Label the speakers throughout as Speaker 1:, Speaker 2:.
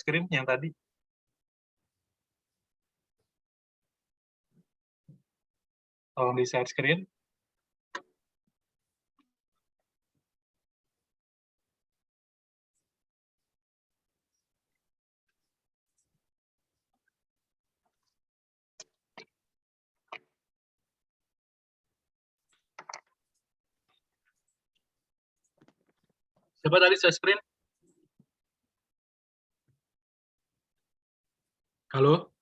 Speaker 1: screen yang tadi? Tolong di share screen. Coba tadi share screen. Halo?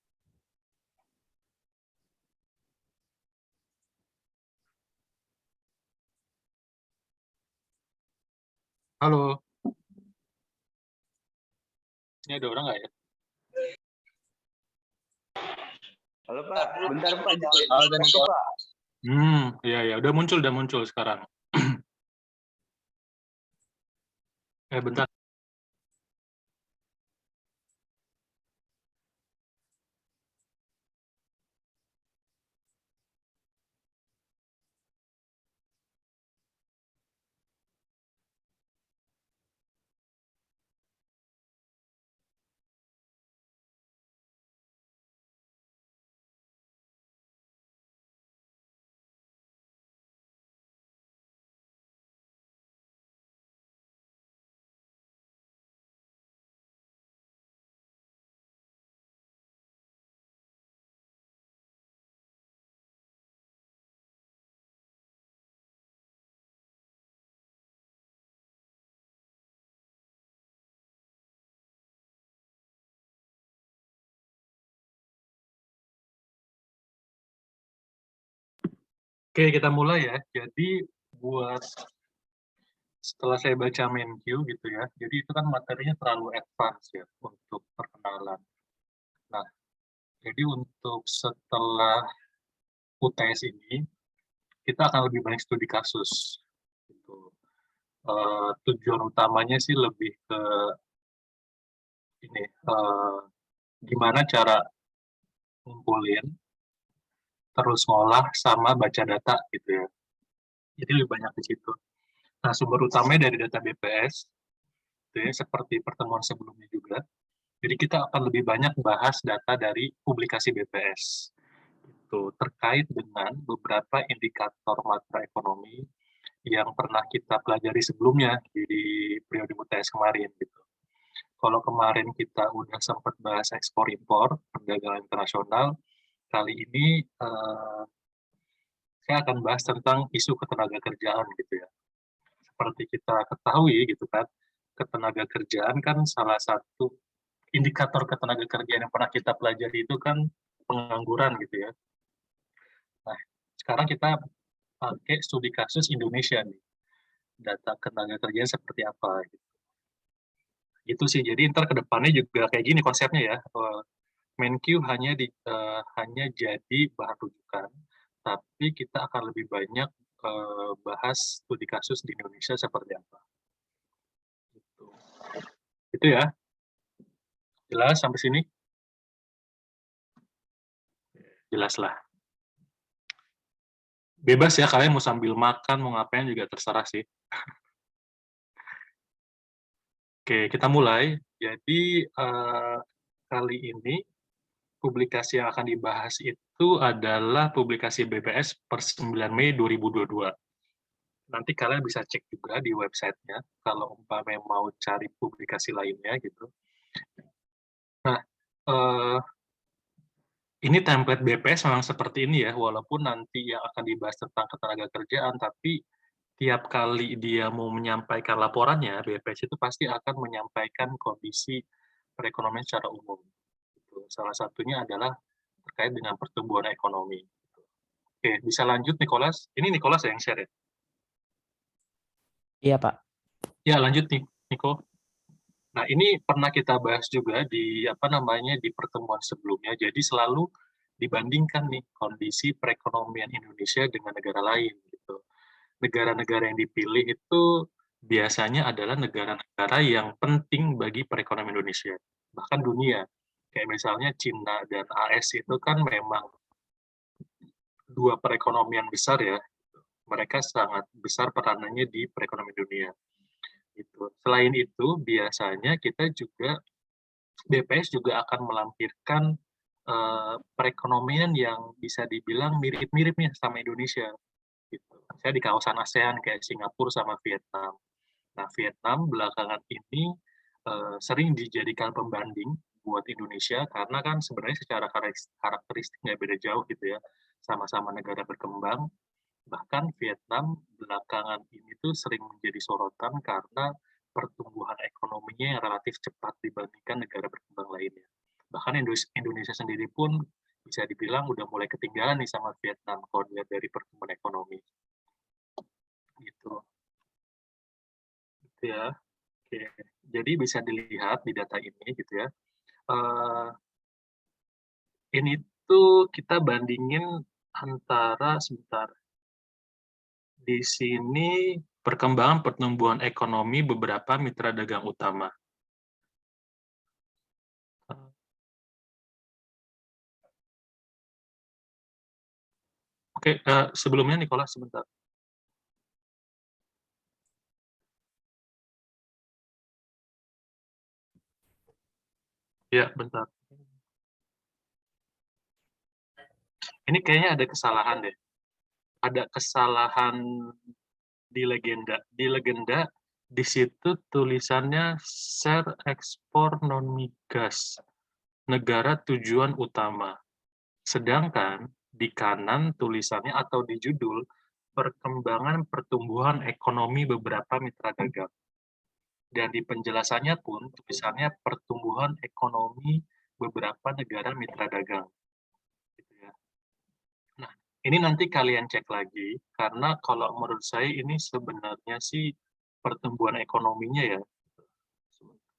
Speaker 1: Halo? Ini ada orang nggak ya?
Speaker 2: Halo Pak, bentar Pak.
Speaker 1: Iya ya, udah muncul sekarang. Bentar. Oke, kita mulai ya. Jadi buat setelah saya baca MenQ gitu ya, jadi itu kan materinya terlalu advance ya untuk perkenalan. Nah, jadi untuk setelah UTS ini, kita akan lebih banyak studi kasus. Gitu. Tujuan utamanya sih lebih ke ini, gimana cara ngumpulin, terus ngolah sama baca data gitu ya. Jadi lebih banyak di situ. Nah, sumber utamanya dari data BPS, gitu ya, seperti pertemuan sebelumnya juga. Jadi kita akan lebih banyak bahas data dari publikasi BPS. Itu terkait dengan beberapa indikator makroekonomi yang pernah kita pelajari sebelumnya di periode UTS kemarin gitu. Kalau kemarin kita udah sempat bahas ekspor impor, perdagangan internasional, kali ini saya akan bahas tentang isu ketenagakerjaan gitu ya. Seperti kita ketahui gitu kan, ketenagakerjaan kan salah satu indikator ketenagakerjaan yang pernah kita pelajari itu kan pengangguran gitu ya. Nah, sekarang kita pakai studi kasus Indonesia nih, data ketenagakerjaan seperti apa gitu. Gitu sih, jadi ntar ke depannya juga kayak gini konsepnya ya. MenQ hanya jadi bahan rujukan, tapi kita akan lebih banyak bahas studi kasus di Indonesia seperti apa. Gitu. Itu ya, jelas sampai sini? Jelas lah. Bebas ya, kalian mau sambil makan, mau ngapain juga terserah sih. Oke, kita mulai. Jadi, kali ini publikasi yang akan dibahas itu adalah publikasi BPS per 9 Mei 2022. Nanti kalian bisa cek juga di websitenya, kalau umpamanya mau cari publikasi lainnya gitu. Nah, ini template BPS memang seperti ini ya, walaupun nanti yang akan dibahas tentang ketenagakerjaan, tapi tiap kali dia mau menyampaikan laporannya, BPS itu pasti akan menyampaikan kondisi perekonomian secara umum. Salah satunya adalah terkait dengan pertumbuhan ekonomi. Oke, bisa lanjut Nicholas. Ini Nicholas yang share ya?
Speaker 3: Iya, Pak.
Speaker 1: Ya, lanjut nih, Nico. Nah, ini pernah kita bahas juga di di pertemuan sebelumnya. Jadi selalu dibandingkan nih kondisi perekonomian Indonesia dengan negara lain gitu. Negara-negara yang dipilih itu biasanya adalah negara-negara yang penting bagi perekonomian Indonesia, bahkan dunia. Kayak misalnya Cina dan AS itu kan memang dua perekonomian besar ya. Mereka sangat besar peranannya di perekonomian dunia. Gitu. Selain itu, biasanya kita juga BPS juga akan melampirkan perekonomian yang bisa dibilang mirip-mirip nih sama Indonesia. Gitu. Saya di kawasan ASEAN kayak Singapura sama Vietnam. Nah, Vietnam belakangan ini sering dijadikan pembanding buat Indonesia karena kan sebenarnya secara karakteristik nggak beda jauh gitu ya, sama-sama negara berkembang. Bahkan Vietnam belakangan ini tuh sering menjadi sorotan karena pertumbuhan ekonominya yang relatif cepat dibandingkan negara berkembang lainnya. Bahkan Indonesia sendiri pun bisa dibilang udah mulai ketinggalan nih sama Vietnam kalau dilihat dari pertumbuhan ekonomi. Gitu. Gitu ya. Oke. Jadi bisa dilihat di data ini gitu ya. Ini tuh kita bandingin antara sebentar. Di sini perkembangan pertumbuhan ekonomi beberapa mitra dagang utama. Oke, sebelumnya Nicholas sebentar. Ya, bentar. Ini kayaknya ada kesalahan deh. Ada kesalahan di legenda. Di legenda, di situ tulisannya share ekspor non-migas, negara tujuan utama. Sedangkan di kanan tulisannya atau di judul, perkembangan pertumbuhan ekonomi beberapa mitra dagang. Dan di penjelasannya pun tulisannya pertumbuhan ekonomi beberapa negara mitra dagang. Gitu ya. Nah, ini nanti kalian cek lagi, karena kalau menurut saya ini sebenarnya sih pertumbuhan ekonominya ya.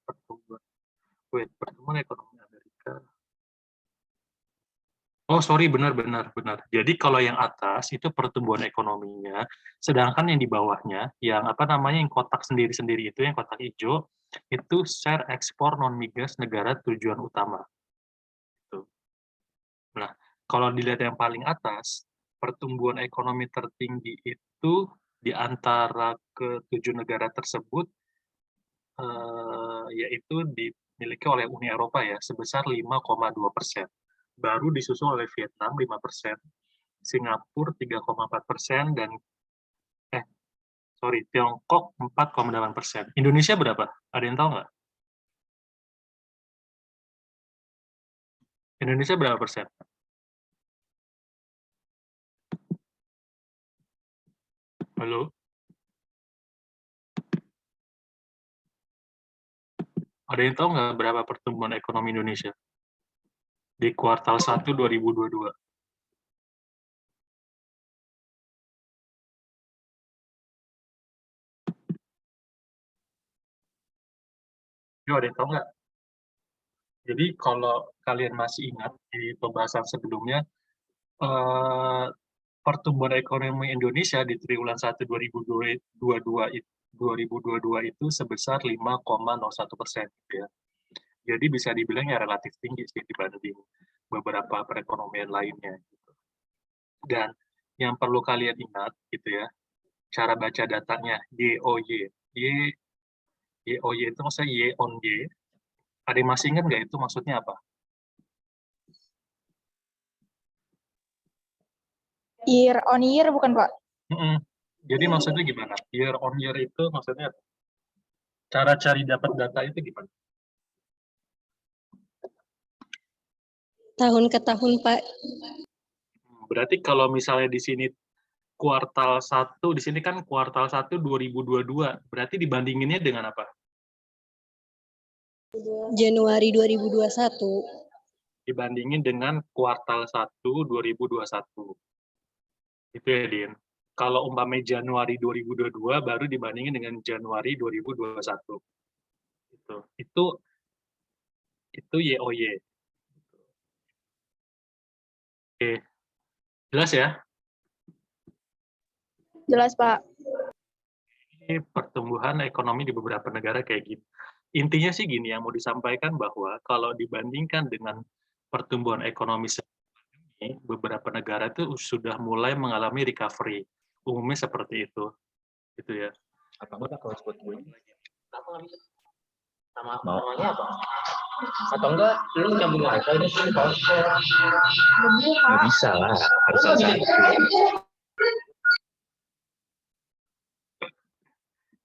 Speaker 1: Pertumbuhan ekonomi Amerika. Oh, sorry, benar. Jadi kalau yang atas itu pertumbuhan ekonominya, sedangkan yang di bawahnya, yang apa namanya, yang kotak sendiri-sendiri itu, yang kotak hijau, itu share ekspor non-migas negara tujuan utama. Tuh. Nah, kalau dilihat yang paling atas, pertumbuhan ekonomi tertinggi itu di antara ketujuh negara tersebut, yaitu dimiliki oleh Uni Eropa ya, sebesar 5,2%. Baru disusul oleh Vietnam 5%, Singapura 3,4%, dan Tiongkok 4,8%. Indonesia berapa? Ada yang tahu nggak? Indonesia berapa persen? Halo? Ada yang tahu nggak berapa pertumbuhan ekonomi Indonesia di kuartal 1 2022? Yo, ada yang tahu nggak? Jadi kalau kalian masih ingat di pembahasan sebelumnya, eh, pertumbuhan ekonomi Indonesia di triwulan 1 2022 itu sebesar 5,01%. Ya. Jadi bisa dibilang ya relatif tinggi sih dibanding beberapa perekonomian lainnya. Dan yang perlu kalian ingat gitu ya, cara baca datanya YOY. YOY itu maksudnya Y on Y. Ada yang masih ingat nggak itu maksudnya apa?
Speaker 3: Year on year bukan, Pak?
Speaker 1: Jadi maksudnya gimana? Year on year itu maksudnya apa? Cara cari dapat data itu gimana?
Speaker 3: Tahun ke tahun, Pak.
Speaker 1: Berarti kalau misalnya di sini kuartal 1, di sini kan kuartal 1 2022, berarti dibandinginnya dengan apa?
Speaker 3: Januari 2021.
Speaker 1: Dibandingin dengan kuartal 1 2021. Itu ya, Din. Kalau umpamanya Januari 2022 baru dibandingin dengan Januari 2021. Itu YOY. Oke. Jelas ya?
Speaker 3: Jelas, Pak.
Speaker 1: Ini pertumbuhan ekonomi di beberapa negara kayak gitu. Intinya sih gini, yang mau disampaikan bahwa kalau dibandingkan dengan pertumbuhan ekonomi ini, beberapa negara itu sudah mulai mengalami recovery. Umumnya seperti itu. Gitu ya.
Speaker 2: Apa kalau sebut gue?
Speaker 1: Nama namanya apa?
Speaker 4: Atau enggak lu nyambung wifi deh sih nggak bisa lah, harus ada.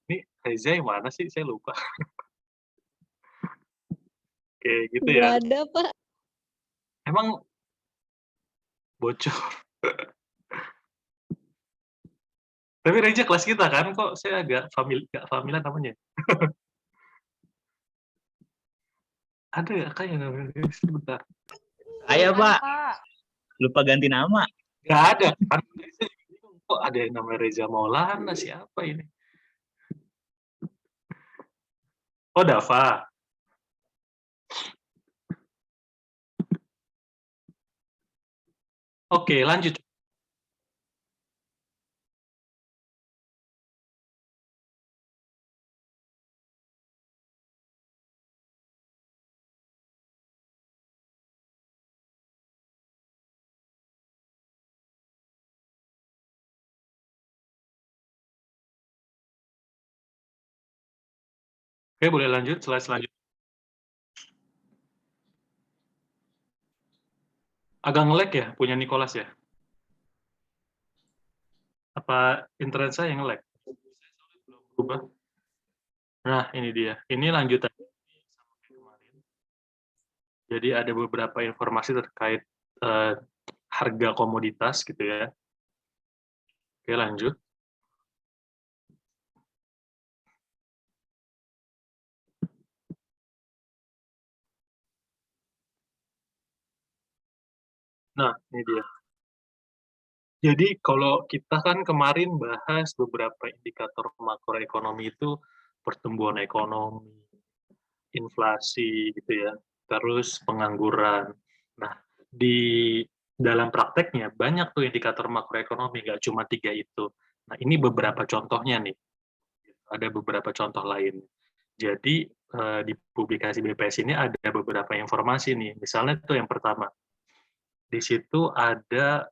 Speaker 1: Ini Reza yang mana sih? Saya lupa. Oke, gitu
Speaker 3: Nggak
Speaker 1: ya.
Speaker 3: ada, Pak.
Speaker 1: Emang bocor. Tapi Reza kelas kita kan, kok saya agak familiar namanya. Ada ya kak yang namanya Reza? Sebentar.
Speaker 4: Ayo Pak, lupa ganti nama.
Speaker 1: Nggak ada. Kan Reza juga bingung, kok ada yang namanya Reza Maulana, siapa ini? Oh, Dava. Oke, lanjut. Oke, boleh lanjut. Slide selanjutnya. Agak nge-lag ya, punya Nicholas ya? Apa internet saya yang nge-lag? Belum berubah. Nah, ini dia. Ini lanjutan sama kayak kemarin. Jadi ada beberapa informasi terkait harga komoditas gitu ya. Oke, lanjut. Nah, ini dia. Jadi kalau kita kan kemarin bahas beberapa indikator makroekonomi itu pertumbuhan ekonomi, inflasi gitu ya, terus pengangguran. Nah, di dalam prakteknya banyak tuh indikator makroekonomi, nggak cuma 3 itu. Nah, ini beberapa contohnya nih. Ada beberapa contoh lain. Jadi di publikasi BPS ini ada beberapa informasi nih. Misalnya tuh yang pertama, di situ ada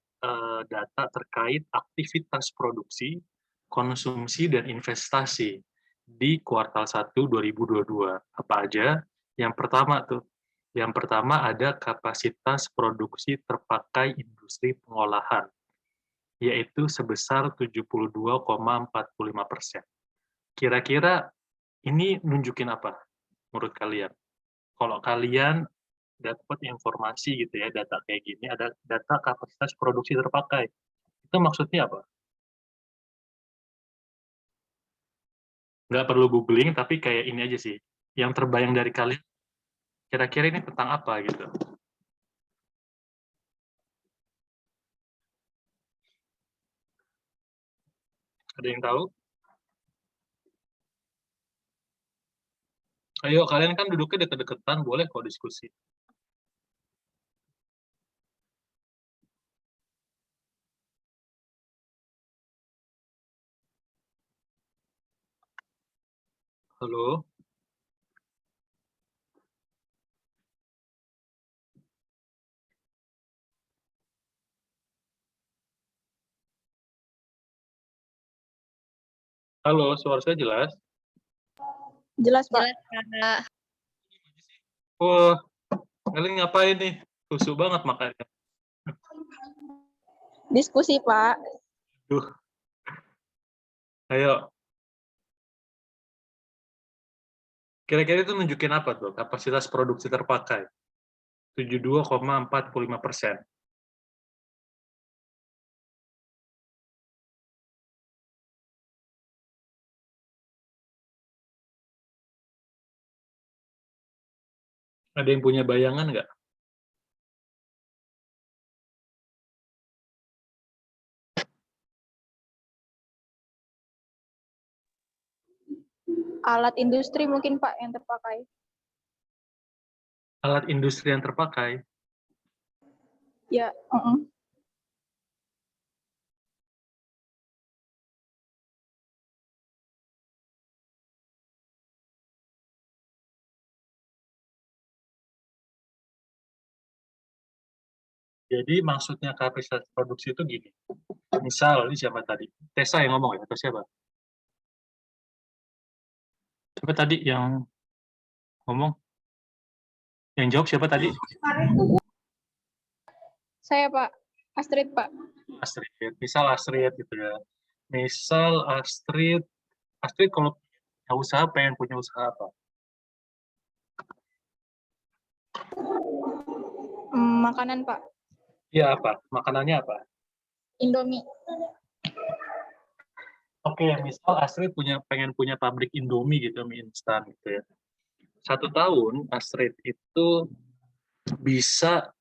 Speaker 1: data terkait aktivitas produksi, konsumsi, dan investasi di kuartal 1 2022. Apa aja? Yang pertama tuh, yang pertama ada kapasitas produksi terpakai industri pengolahan, yaitu sebesar 72,45%. Kira-kira ini nunjukin apa menurut kalian? Kalau kalian dapat informasi gitu ya, data kayak gini, ada data kapasitas produksi terpakai. Itu maksudnya apa? Nggak perlu googling, tapi kayak ini aja sih. Yang terbayang dari kalian, kira-kira ini tentang apa gitu? Ada yang tahu? Ayo, kalian kan duduknya deket-deketan, boleh kok diskusi. Halo? Halo, suara saya jelas?
Speaker 3: Jelas, Pak.
Speaker 1: Wah, kalian ngapain nih? Kusuk banget makanya.
Speaker 3: Diskusi, Pak.
Speaker 1: Duh. Ayo. Kira-kira itu nunjukin apa tuh? Kapasitas produksi terpakai. 72,45%. Ada yang punya bayangan nggak?
Speaker 3: Alat industri mungkin, Pak, yang terpakai.
Speaker 1: Alat industri yang terpakai.
Speaker 3: Ya,
Speaker 1: Jadi maksudnya kapasitas produksi itu gini. Misal, ini siapa tadi? Tessa yang ngomong ya, atau siapa? Siapa tadi yang ngomong? Yang jawab siapa tadi?
Speaker 3: Saya Pak. Astrid Pak.
Speaker 1: Astrid. Misal Astrid gitu ya. Misal Astrid kalau punya usaha, pengen punya usaha apa?
Speaker 3: Makanan Pak.
Speaker 1: Iya apa? Makanannya apa?
Speaker 3: Indomie.
Speaker 1: Oke, misal Astrid pengen punya pabrik Indomie gitu, mie instan gitu ya. 1 tahun Astrid itu bisa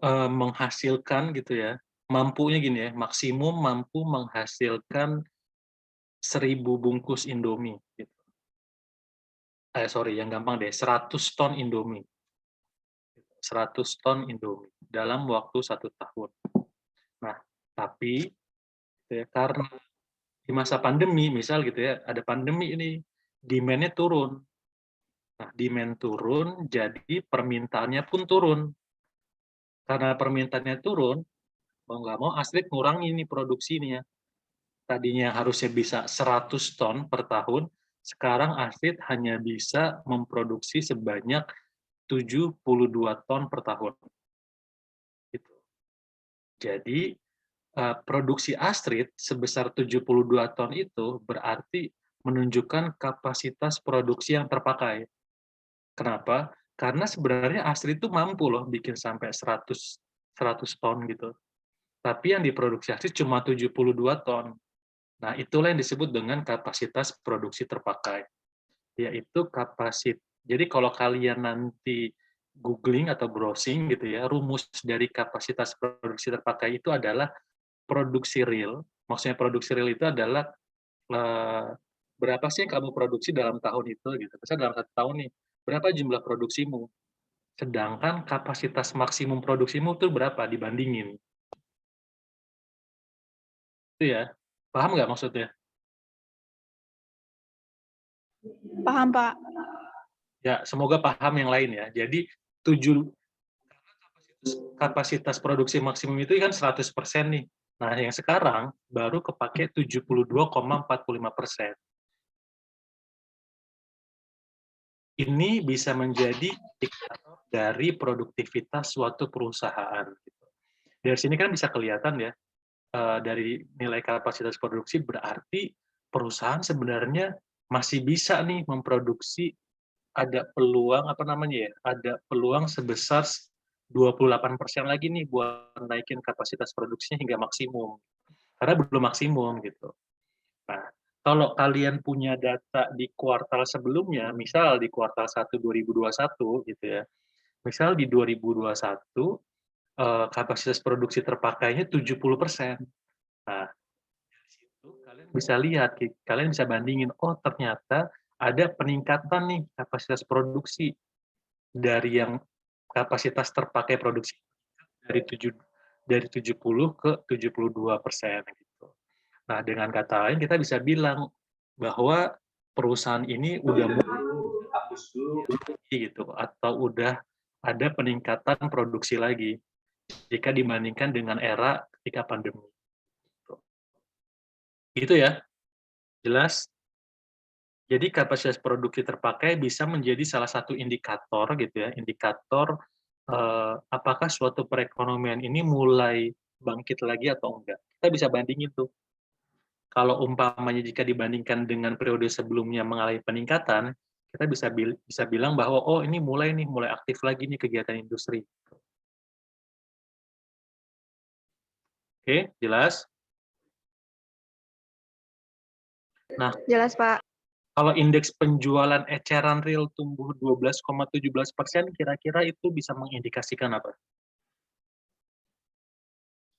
Speaker 1: menghasilkan gitu ya, mampunya gini ya, maksimum mampu menghasilkan 1.000 bungkus Indomie gitu. Sorry, yang gampang deh, 100 ton Indomie. 100 ton Indomie dalam waktu 1 tahun. Nah, tapi gitu ya, karena di masa pandemi, misal gitu ya, ada pandemi ini, demand-nya turun. Nah, demand turun, jadi permintaannya pun turun. Karena permintaannya turun, mau nggak mau Astrid ngurangi nih produksinya. Tadinya harusnya bisa 100 ton per tahun, sekarang Astrid hanya bisa memproduksi sebanyak 72 ton per tahun. Gitu. Jadi, produksi Astrid sebesar 72 ton itu berarti menunjukkan kapasitas produksi yang terpakai. Kenapa? Karena sebenarnya Astrid itu mampu loh bikin sampai 100 ton gitu. Tapi yang diproduksi Astrid cuma 72 ton. Nah, itulah yang disebut dengan kapasitas produksi terpakai. Yaitu jadi kalau kalian nanti googling atau browsing gitu ya, rumus dari kapasitas produksi terpakai itu adalah produksi real. Maksudnya produksi real itu adalah eh, berapa sih yang kamu produksi dalam tahun itu gitu. Misalnya dalam 1 tahun nih, berapa jumlah produksimu? Sedangkan kapasitas maksimum produksimu itu berapa dibandingin. Itu ya. Paham nggak maksudnya?
Speaker 3: Paham Pak.
Speaker 1: Ya, semoga paham yang lain ya. Jadi, 7 kapasitas produksi maksimum itu kan 100% nih. Nah, yang sekarang baru kepake 72,45%. Ini bisa menjadi indikator dari produktivitas suatu perusahaan. Dari sini kan bisa kelihatan ya, dari nilai kapasitas produksi berarti perusahaan sebenarnya masih bisa nih memproduksi, ada peluang apa namanya ya, ada peluang sebesar 28% lagi nih buat naikin kapasitas produksinya hingga maksimum. Karena belum maksimum gitu. Nah, kalau kalian punya data di kuartal sebelumnya, misal di kuartal 1 2021 gitu ya. Misal di 2021 kapasitas produksi terpakainya 70%. Nah, dari situ kalian bisa lihat, kalian bisa bandingin, oh ternyata ada peningkatan nih kapasitas produksi dari yang kapasitas terpakai produksi dari 70 ke 72% gitu. Nah, dengan kata lain kita bisa bilang bahwa perusahaan ini udah mulai gitu atau udah ada peningkatan produksi lagi jika dibandingkan dengan era ketika pandemi. Gitu ya, jelas? Jadi kapasitas produksi terpakai bisa menjadi salah satu indikator gitu ya, indikator apakah suatu perekonomian ini mulai bangkit lagi atau enggak. Kita bisa bandingin tuh. Kalau umpamanya jika dibandingkan dengan periode sebelumnya mengalami peningkatan, kita bisa bilang bahwa oh ini mulai aktif lagi nih kegiatan industri. Oke, jelas? Nah,
Speaker 3: Jelas Pak.
Speaker 1: kalau indeks penjualan eceran real tumbuh 12,17%, kira-kira itu bisa mengindikasikan apa?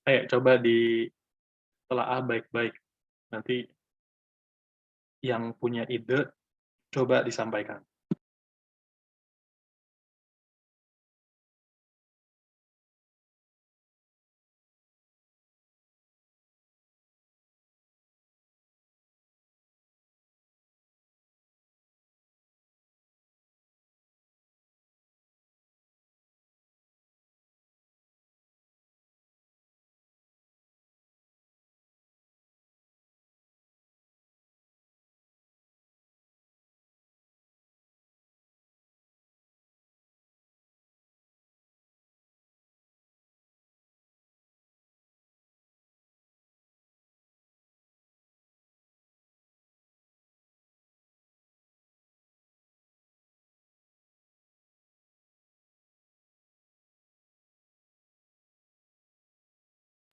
Speaker 1: Ayo coba ditelaah baik-baik. Nanti yang punya ide coba disampaikan.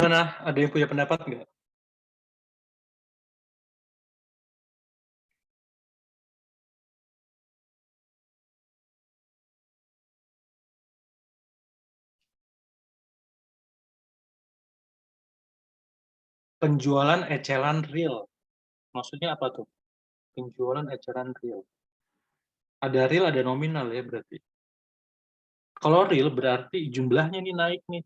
Speaker 1: Gimana? Ada yang punya pendapat nggak? Penjualan eceran real. Maksudnya apa tuh? Penjualan eceran real. Ada real, ada nominal ya berarti. Kalau real berarti jumlahnya nih naik nih.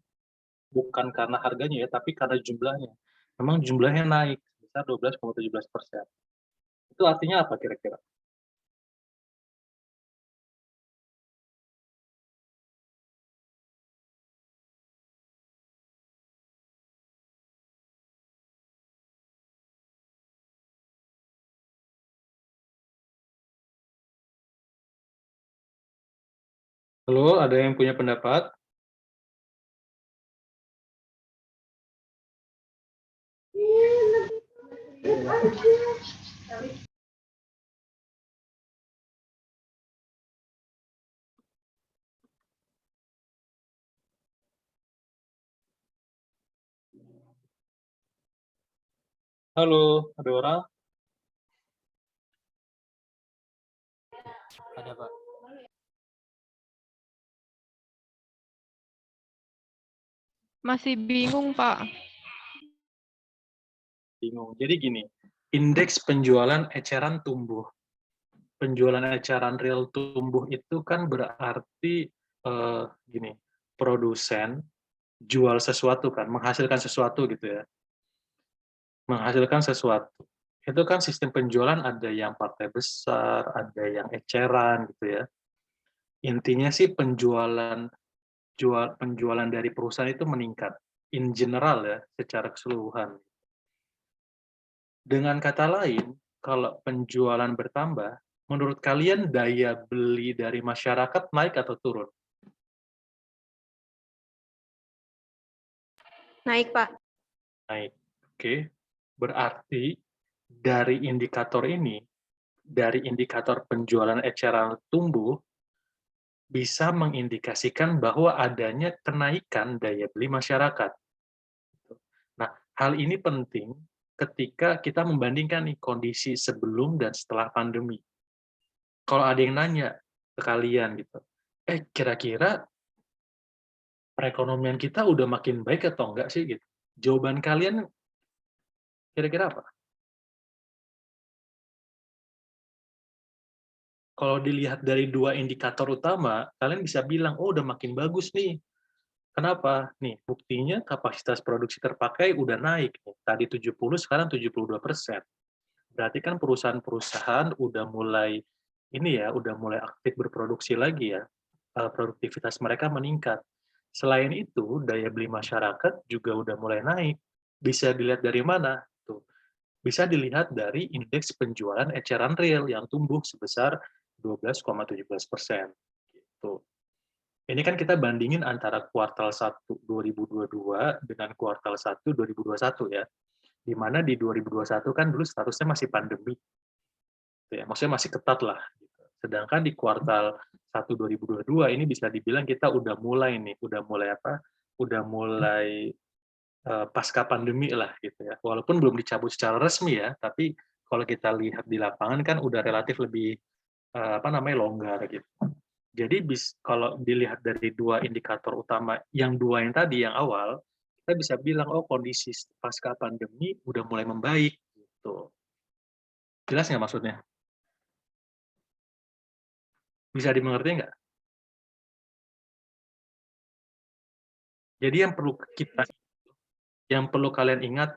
Speaker 1: Bukan karena harganya ya, tapi karena jumlahnya. Memang jumlahnya naik sebesar 12,17%. Itu artinya apa kira-kira? Halo, ada yang punya pendapat? Halo, ada orang? Ada, Pak.
Speaker 5: Masih bingung, Pak.
Speaker 1: Bingung. Jadi gini, indeks penjualan eceran tumbuh. Penjualan eceran real tumbuh itu kan berarti gini, produsen jual sesuatu kan, menghasilkan sesuatu gitu ya. Menghasilkan sesuatu. Itu kan sistem penjualan ada yang partai besar, ada yang eceran gitu ya. Intinya sih penjualan dari perusahaan itu meningkat in general ya, secara keseluruhan. Dengan kata lain, kalau penjualan bertambah, menurut kalian daya beli dari masyarakat naik atau turun?
Speaker 3: Naik, Pak.
Speaker 1: Naik. Oke. Berarti dari indikator ini, dari indikator penjualan eceran tumbuh, bisa mengindikasikan bahwa adanya kenaikan daya beli masyarakat. Nah, hal ini penting ketika kita membandingkan nih kondisi sebelum dan setelah pandemi. Kalau ada yang nanya ke kalian gitu, kira-kira perekonomian kita udah makin baik atau enggak sih gitu? Jawaban kalian kira-kira apa? Kalau dilihat dari dua indikator utama, kalian bisa bilang, oh udah makin bagus nih. Kenapa? Nih, buktinya kapasitas produksi terpakai udah naik. Tadi 70, sekarang 72%. Berarti kan perusahaan-perusahaan udah mulai ini ya, udah mulai aktif berproduksi lagi ya. Produktivitas mereka meningkat. Selain itu, daya beli masyarakat juga udah mulai naik. Bisa dilihat dari mana? Tuh. Bisa dilihat dari indeks penjualan eceran real yang tumbuh sebesar 12,17%. Gitu. Ini kan kita bandingin antara kuartal 1 2022 dengan kuartal 1 2021 ya. Di mana di 2021 kan dulu statusnya masih pandemi. Ya, maksudnya masih ketat lah. Gitu. Sedangkan di kuartal 1 2022 ini bisa dibilang kita udah mulai nih, udah mulai apa? Udah mulai pasca pandemi lah gitu ya. Walaupun belum dicabut secara resmi ya, tapi kalau kita lihat di lapangan kan udah relatif lebih apa namanya longgar gitu. Jadi kalau dilihat dari dua indikator utama, yang dua yang tadi yang awal, kita bisa bilang oh kondisi pasca pandemi udah mulai membaik gitu. Jelas nggak maksudnya? Bisa dimengerti nggak? Jadi yang perlu kalian ingat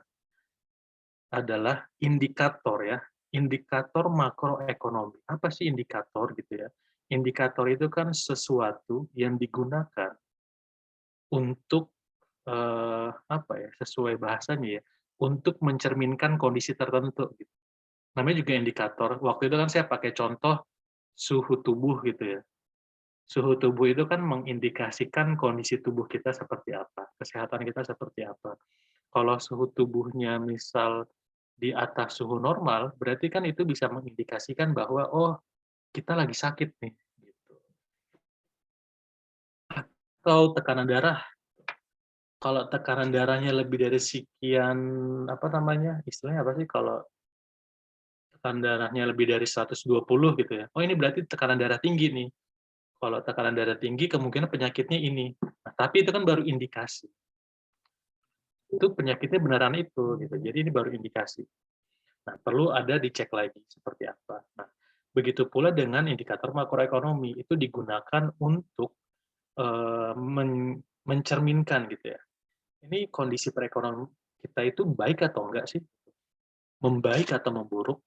Speaker 1: adalah indikator ya, indikator makroekonomi. Apa sih indikator gitu ya? Indikator itu kan sesuatu yang digunakan untuk apa ya, sesuai bahasanya ya, untuk mencerminkan kondisi tertentu. Gitu. Namanya juga indikator. Waktu itu kan saya pakai contoh suhu tubuh gitu ya. Suhu tubuh itu kan mengindikasikan kondisi tubuh kita seperti apa, kesehatan kita seperti apa. Kalau suhu tubuhnya misal di atas suhu normal, berarti kan itu bisa mengindikasikan bahwa, oh, kita lagi sakit nih. Gitu. Atau tekanan darah. kalau tekanan darahnya lebih dari sekian, apa namanya, istilahnya apa sih kalau tekanan darahnya lebih dari 120 gitu ya. Oh, ini berarti tekanan darah tinggi nih. Kalau tekanan darah tinggi kemungkinan penyakitnya ini. Nah, tapi itu kan baru indikasi. Itu penyakitnya beneran itu gitu. Jadi ini baru indikasi. Nah, perlu ada dicek lagi seperti apa. Nah, begitu pula dengan indikator makroekonomi itu digunakan untuk mencerminkan gitu ya. Ini kondisi perekonomian kita itu baik atau enggak sih? Membaik atau memburuk?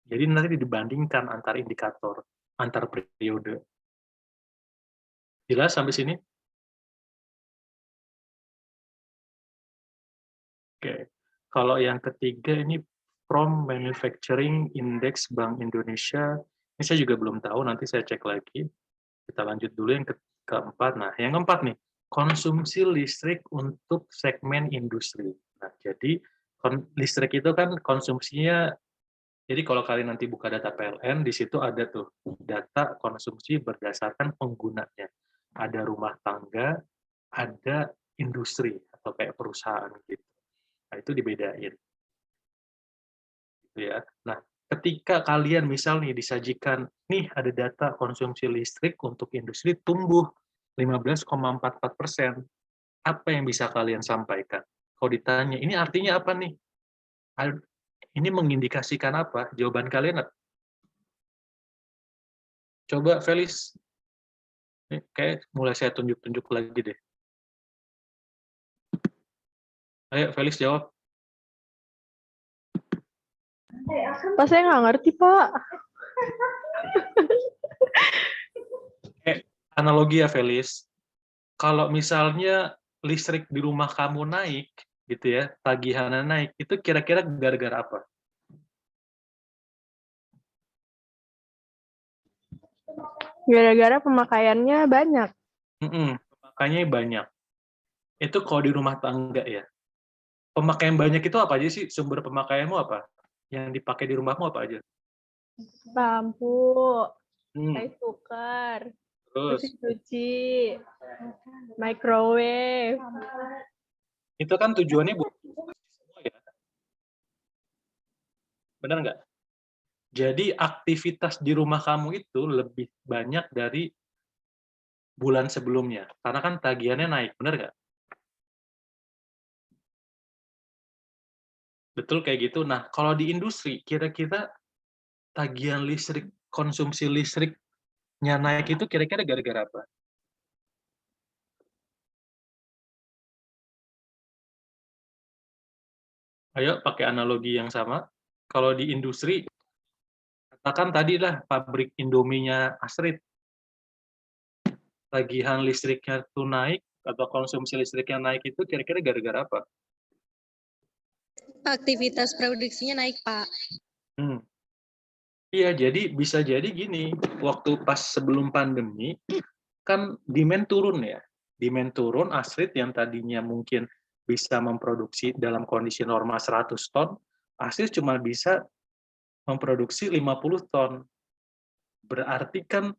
Speaker 1: Jadi nanti dibandingkan antar indikator, antar periode. Jelas sampai sini? Oke. Kalau yang ketiga ini From Manufacturing Index Bank Indonesia. Ini saya juga belum tahu, nanti saya cek lagi. Kita lanjut dulu yang keempat. Nah, yang keempat nih, konsumsi listrik untuk segmen industri. Nah, jadi listrik itu kan konsumsinya, jadi kalau kalian nanti buka data PLN, di situ ada tuh data konsumsi berdasarkan penggunanya. Ada rumah tangga, ada industri, atau kayak perusahaan gitu. Nah, itu dibedain. Gitu ya. Nah, ketika kalian misal nih disajikan, nih ada data konsumsi listrik untuk industri tumbuh 15,44%, apa yang bisa kalian sampaikan? Kalau ditanya, ini artinya apa nih? Ini mengindikasikan apa? Jawaban kalian apa? Coba Felis, ini kayak mulai saya tunjuk-tunjuk lagi deh. Ayo Felis jawab.
Speaker 5: Pak, saya nggak ngerti, Pak.
Speaker 1: Analogi ya Felis, kalau misalnya listrik di rumah kamu naik, gitu ya, tagihannya naik, itu kira-kira gara-gara apa?
Speaker 5: Gara-gara pemakaiannya banyak.
Speaker 1: Pemakaiannya banyak. Itu kalau di rumah tangga ya. Pemakaian banyak itu apa aja sih? Sumber pemakaianmu apa? Yang dipakai di rumahmu apa aja?
Speaker 5: Lampu, rice cooker,
Speaker 1: Terus,
Speaker 5: mesin cuci, microwave.
Speaker 1: itu kan tujuannya buat semua ya. Benar nggak? Jadi aktivitas di rumah kamu itu lebih banyak dari bulan sebelumnya. Karena kan tagihannya naik, benar nggak? Betul kayak gitu. Nah, kalau di industri, kira-kira tagihan listrik, konsumsi listriknya naik itu kira-kira gara-gara apa? Ayo pakai analogi yang sama. Kalau di industri, katakan tadi lah pabrik Indomie-nya Astrid, tagihan listriknya tuh naik, atau konsumsi listriknya naik itu kira-kira gara-gara apa?
Speaker 6: Aktivitas produksinya naik, Pak.
Speaker 1: Iya, jadi bisa jadi gini, waktu pas sebelum pandemi, kan demand turun ya. Demand turun, Astrid yang tadinya mungkin bisa memproduksi dalam kondisi normal 100 ton, Astrid cuma bisa memproduksi 50 ton. Berarti kan,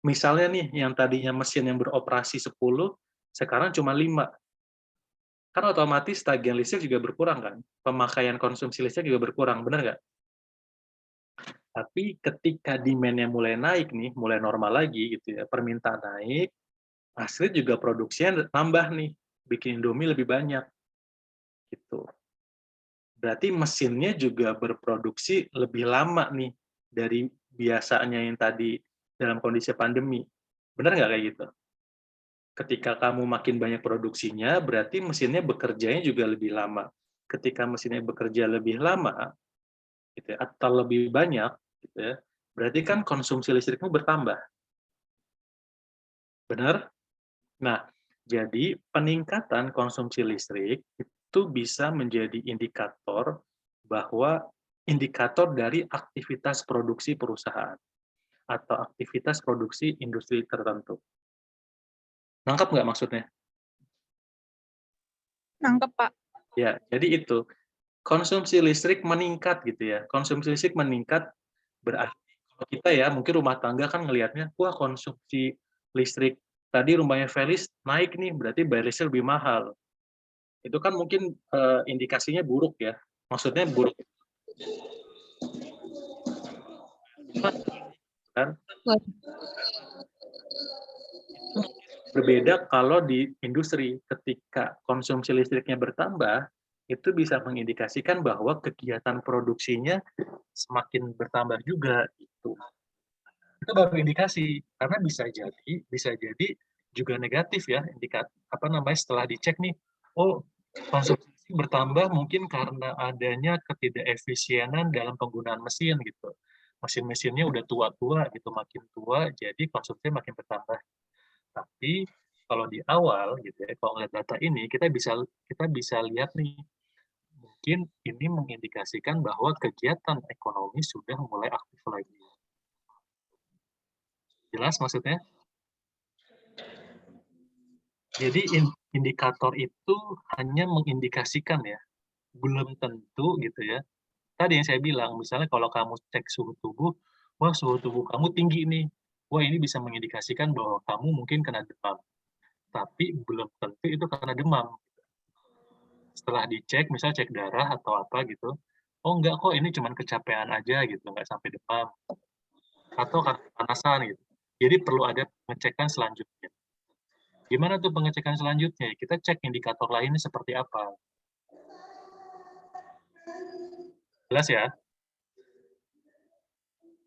Speaker 1: misalnya nih, yang tadinya mesin yang beroperasi 10, sekarang cuma 5. Kan otomatis tagihan listrik juga berkurang kan? Pemakaian konsumsi listrik juga berkurang, benar nggak? Tapi ketika demand-nya mulai naik nih, mulai normal lagi gitu ya, permintaan naik, Astrid juga produksinya nambah nih, bikin Indomie lebih banyak. Gitu. Berarti mesinnya juga berproduksi lebih lama nih dari biasanya yang tadi dalam kondisi pandemi. Benar nggak kayak gitu? Ketika kamu makin banyak produksinya, berarti mesinnya bekerjanya juga lebih lama. Ketika mesinnya bekerja lebih lama, gitu ya, atau lebih banyak, gitu ya, berarti kan konsumsi listrikmu bertambah. Benar? Nah, jadi peningkatan konsumsi listrik itu bisa menjadi indikator bahwa indikator dari aktivitas produksi perusahaan atau aktivitas produksi industri tertentu. Nangkap nggak maksudnya?
Speaker 3: Nangkep, Pak.
Speaker 1: Ya, jadi itu. Konsumsi listrik meningkat gitu ya. Konsumsi listrik meningkat berarti kalau kita ya, mungkin rumah tangga kan ngelihatnya, wah konsumsi listrik tadi rumahnya Felis naik nih, berarti bayarnya lebih mahal. Itu kan mungkin indikasinya buruk ya. Maksudnya buruk kan? Berbeda kalau di industri, ketika konsumsi listriknya bertambah, itu bisa mengindikasikan bahwa kegiatan produksinya semakin bertambah juga gitu. Itu baru indikasi, karena bisa jadi juga negatif ya, setelah dicek nih, oh konsumsi bertambah mungkin karena adanya ketidakefisienan dalam penggunaan mesin gitu. Mesin-mesinnya udah tua-tua gitu, makin tua, jadi konsumsinya makin bertambah. Tapi kalau di awal gitu ya, kalau ngeliat data ini kita bisa lihat nih, mungkin ini mengindikasikan bahwa kegiatan ekonomi sudah mulai aktif lagi. Jelas maksudnya? Jadi indikator itu hanya mengindikasikan ya, belum tentu gitu ya. Tadi yang saya bilang, misalnya kalau kamu cek suhu tubuh, wah suhu tubuh kamu tinggi nih, wah ini bisa mengindikasikan bahwa kamu mungkin kena demam. Tapi belum tentu itu karena demam. Setelah dicek, misalnya cek darah atau apa gitu, oh enggak kok ini cuma kecapean aja gitu, nggak sampai demam. Atau karena kepanasan gitu. Jadi perlu ada pengecekan selanjutnya. Gimana tuh pengecekan selanjutnya? Kita cek indikator lainnya seperti apa. Jelas ya?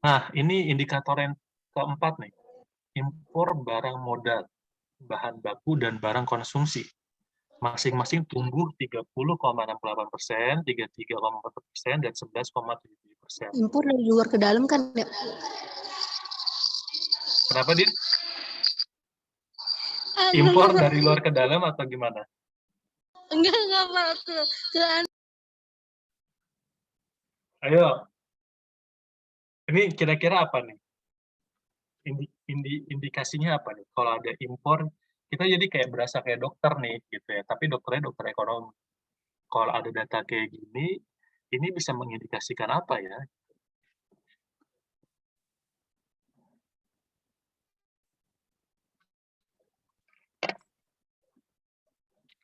Speaker 1: Nah, ini indikator yang keempat nih. Impor barang modal, bahan baku, dan barang konsumsi. Masing-masing tumbuh 30,68%, 33,4%, dan 11,77%.
Speaker 6: Impor dari luar ke dalam kan ya?
Speaker 1: Kenapa, Din? Impor dari luar ke dalam atau gimana?
Speaker 6: Enggak Pak.
Speaker 1: Ayo, ini kira-kira apa nih? Indikasinya apa nih? Kalau ada impor, kita jadi kayak berasa kayak dokter nih, gitu ya. Tapi dokternya dokter ekonomi. Kalau ada data kayak gini, ini bisa mengindikasikan apa ya?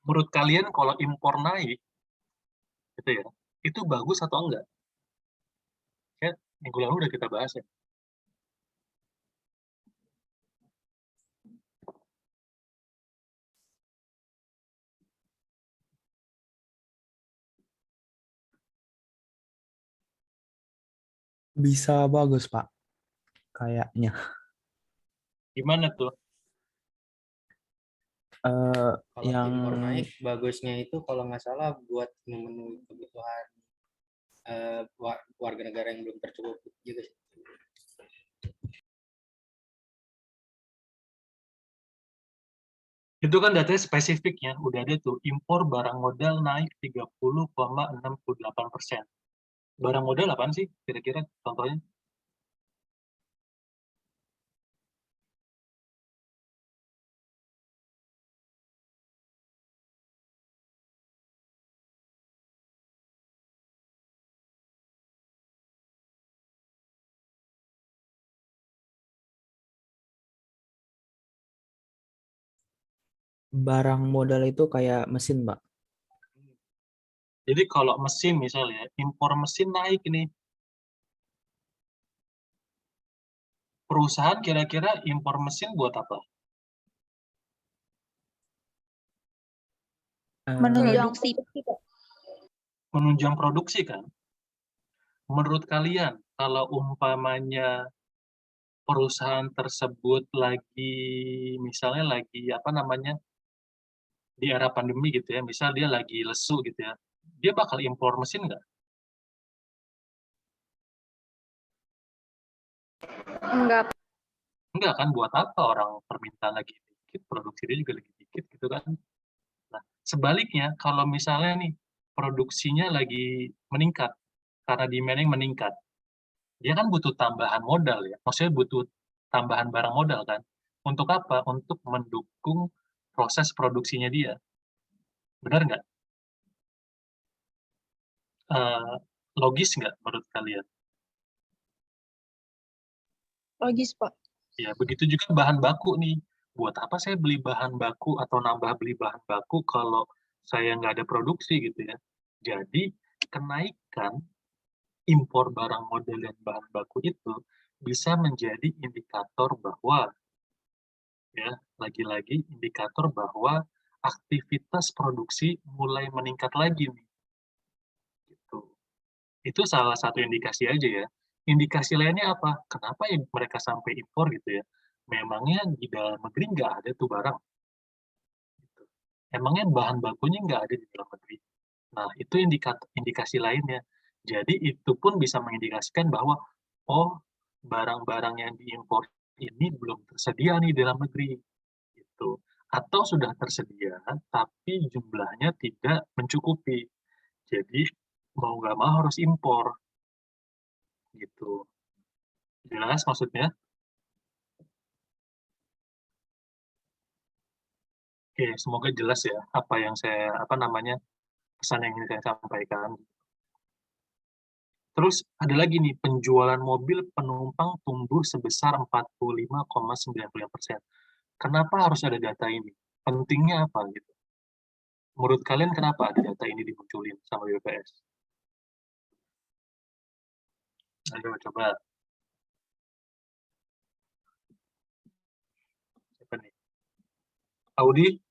Speaker 1: Menurut kalian kalau impor naik, gitu ya, itu bagus atau enggak? Ya, minggu lalu udah kita bahas ya.
Speaker 7: Bisa bagus, Pak. Kayaknya.
Speaker 1: Gimana tuh?
Speaker 8: Kalau
Speaker 7: Yang
Speaker 8: impor naik, bagusnya itu kalau nggak salah buat memenuhi kebutuhan warga negara yang belum tercukupi juga sih.
Speaker 1: Itu kan datanya spesifiknya, udah ada tuh, impor barang modal naik 30,68%. Barang modal apaan sih kira-kira contohnya?
Speaker 7: barang modal itu kayak mesin, Pak.
Speaker 1: Jadi kalau mesin misalnya, impor mesin naik nih. Perusahaan kira-kira impor mesin buat apa?
Speaker 3: Menunjang
Speaker 6: Produksi.
Speaker 1: Menunjang produksi kan? Menurut kalian, kalau umpamanya perusahaan tersebut lagi, misalnya lagi apa namanya, di era pandemi gitu ya, misal dia lagi lesu gitu ya, dia bakal impor mesin nggak?
Speaker 3: enggak.
Speaker 1: Enggak kan, buat apa orang permintaan lagi dikit, produksi dia juga lagi dikit gitu kan. Nah, sebaliknya kalau misalnya nih produksinya lagi meningkat, karena demand-nya meningkat, dia kan butuh tambahan modal ya, maksudnya butuh tambahan barang modal kan. Untuk apa? Untuk mendukung proses produksinya dia. Benar nggak? Eh, logis nggak menurut kalian?
Speaker 3: Logis, Pak.
Speaker 1: Ya, begitu juga bahan baku nih. buat apa saya beli bahan baku atau nambah beli bahan baku kalau saya nggak ada produksi gitu ya. Jadi kenaikan impor barang modal dan bahan baku itu bisa menjadi indikator bahwa ya lagi-lagi indikator bahwa aktivitas produksi mulai meningkat lagi nih. Gitu. Itu salah satu indikasi aja ya. Indikasi lainnya apa? Kenapa ya mereka sampai impor gitu ya? Memangnya di dalam negeri nggak ada tuh barang? Gitu. Emangnya bahan bakunya nggak ada di dalam negeri? Nah, itu indikasi lainnya. Jadi itu pun bisa mengindikasikan bahwa, oh, barang-barang yang diimpor ini belum tersedia nih di dalam negeri, gitu. Atau sudah tersedia, tapi jumlahnya tidak mencukupi. Jadi, mau nggak mau harus impor, gitu. Jelas maksudnya? Oke, semoga jelas ya apa yang saya, pesan yang ingin saya sampaikan. Terus ada lagi nih, penjualan mobil penumpang tumbuh sebesar 45,95%. Kenapa harus ada data ini? Pentingnya apa gitu? Menurut kalian kenapa ada data ini dimunculin sama BPS? Ayo coba. Siapa nih? Audi?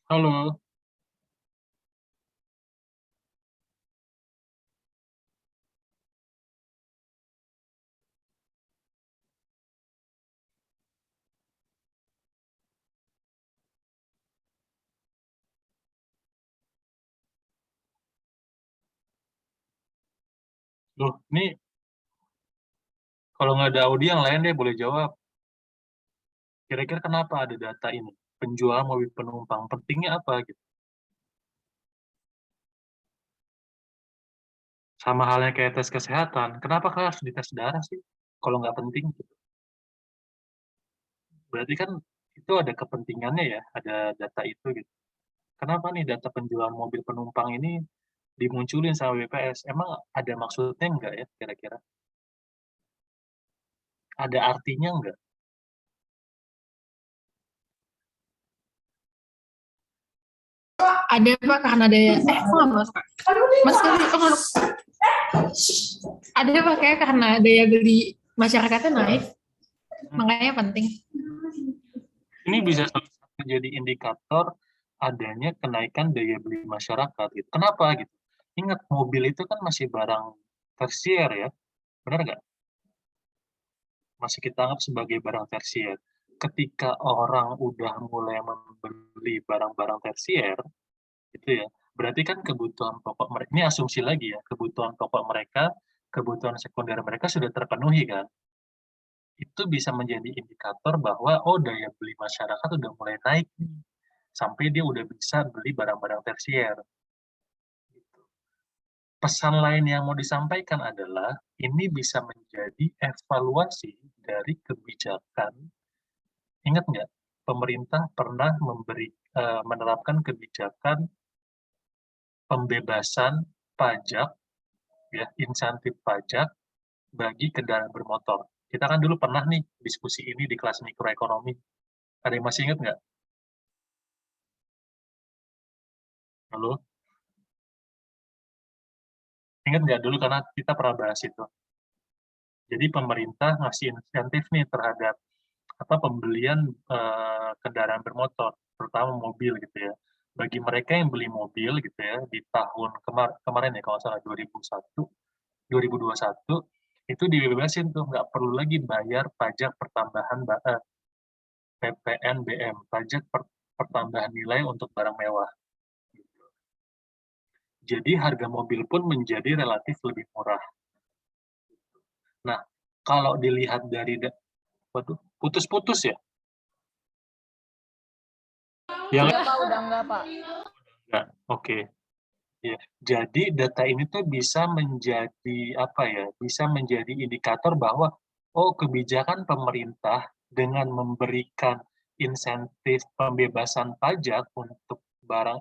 Speaker 1: Halo? Loh, ini kalau nggak ada Audi yang lain deh boleh jawab. Kira-kira kenapa ada data ini? Penjualan mobil penumpang, pentingnya apa gitu? Sama halnya kayak tes kesehatan, kenapa kalian harus dites darah sih? Kalau nggak penting gitu. Berarti kan itu ada kepentingannya ya, ada data itu gitu. Kenapa nih data penjualan mobil penumpang ini dimunculin sama BPS? Emang ada maksudnya nggak ya kira-kira? Ada artinya nggak?
Speaker 9: Ada Pak karena daya kok nggak masuk Pak? Mas ada Pak kayak karena daya beli masyarakatnya naik, makanya penting.
Speaker 1: Ini bisa menjadi indikator adanya kenaikan daya beli masyarakat gitu. Kenapa gitu? Ingat mobil itu kan masih barang tersier ya, benar nggak? Masih kita anggap sebagai barang tersier. Ketika orang udah mulai membeli barang-barang tersier, gitu ya, berarti kan kebutuhan pokok mereka, ini asumsi lagi ya, kebutuhan pokok mereka, kebutuhan sekunder mereka sudah terpenuhi kan? Itu bisa menjadi indikator bahwa, oh daya beli masyarakat udah mulai naik nih, sampai dia udah bisa beli barang-barang tersier. Gitu. Pesan lain yang mau disampaikan adalah, ini bisa menjadi evaluasi dari kebijakan. Ingat nggak, pemerintah pernah menerapkan kebijakan pembebasan pajak, ya, insentif pajak bagi kendaraan bermotor. Kita kan dulu pernah nih diskusi ini di kelas mikroekonomi. Ada yang masih ingat nggak? Halo? Ingat nggak dulu karena kita pernah bahas itu. Jadi pemerintah ngasih insentif nih terhadap pembelian kendaraan bermotor, terutama mobil gitu ya. Bagi mereka yang beli mobil gitu ya di tahun kemarin ya kalau salah 2021 itu dibebasin tuh nggak perlu lagi bayar pajak pertambahan PPNBM, pajak pertambahan nilai untuk barang mewah. Jadi harga mobil pun menjadi relatif lebih murah. Nah, kalau dilihat dari waduh, putus-putus ya? Yang
Speaker 5: Udah Pak, udah enggak Pak.
Speaker 1: enggak, oke. Ya, jadi data ini tuh bisa menjadi apa ya? Bisa menjadi indikator bahwa kebijakan pemerintah dengan memberikan insentif pembebasan pajak untuk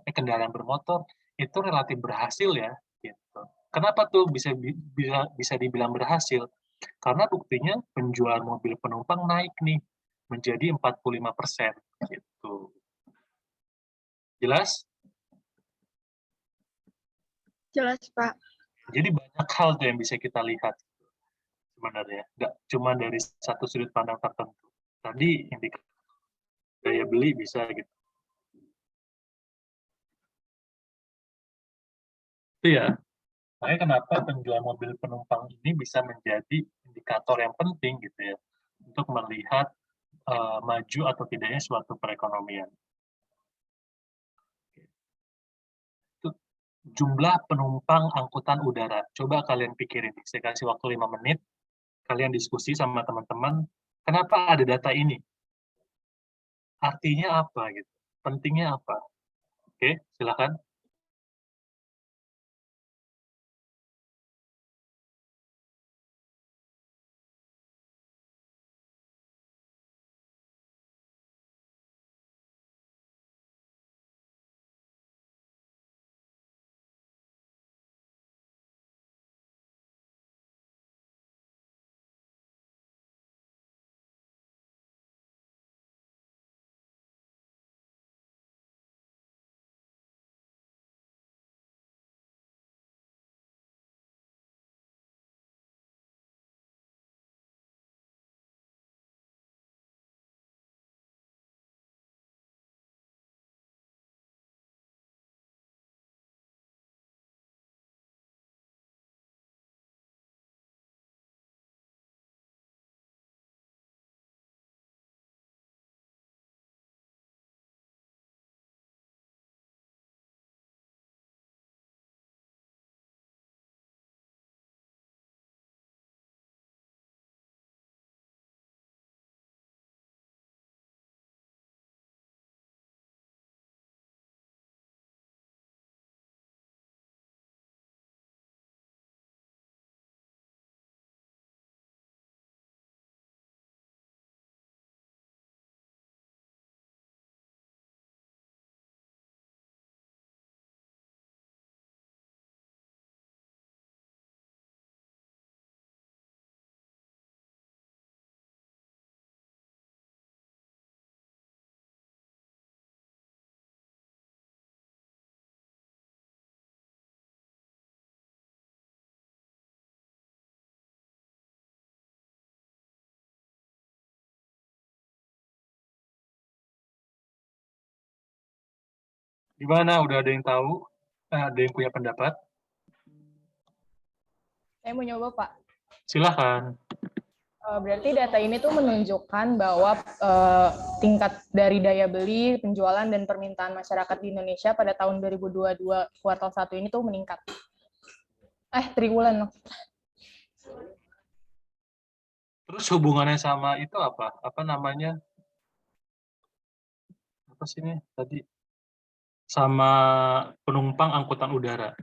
Speaker 1: kendaraan bermotor itu relatif berhasil ya, gitu. Kenapa tuh bisa dibilang berhasil? Karena buktinya penjualan mobil penumpang naik nih menjadi 45%, gitu. Jelas?
Speaker 3: Jelas, Pak.
Speaker 1: Jadi banyak hal tuh yang bisa kita lihat sebenarnya, nggak cuma dari satu sudut pandang tertentu. Tadi indikator daya beli bisa gitu. Itu ya, makanya kenapa penjual mobil penumpang ini bisa menjadi indikator yang penting gitu ya, untuk melihat maju atau tidaknya suatu perekonomian. Itu jumlah penumpang angkutan udara. Coba kalian pikirin, saya kasih waktu 5 menit, kalian diskusi sama teman-teman, kenapa ada data ini? Artinya apa gitu? Pentingnya apa? Oke, silakan. Gimana? Udah ada yang tahu? Ada yang punya pendapat?
Speaker 5: Saya mau nyoba Pak.
Speaker 1: Silahkan.
Speaker 5: Berarti data ini tuh menunjukkan bahwa tingkat dari daya beli, penjualan, dan permintaan masyarakat di Indonesia pada tahun 2022 kuartal 1 ini tuh meningkat. Triwulan.
Speaker 1: Terus hubungannya sama itu apa? Apa namanya? Apa sih ini tadi? Sama penumpang angkutan udara.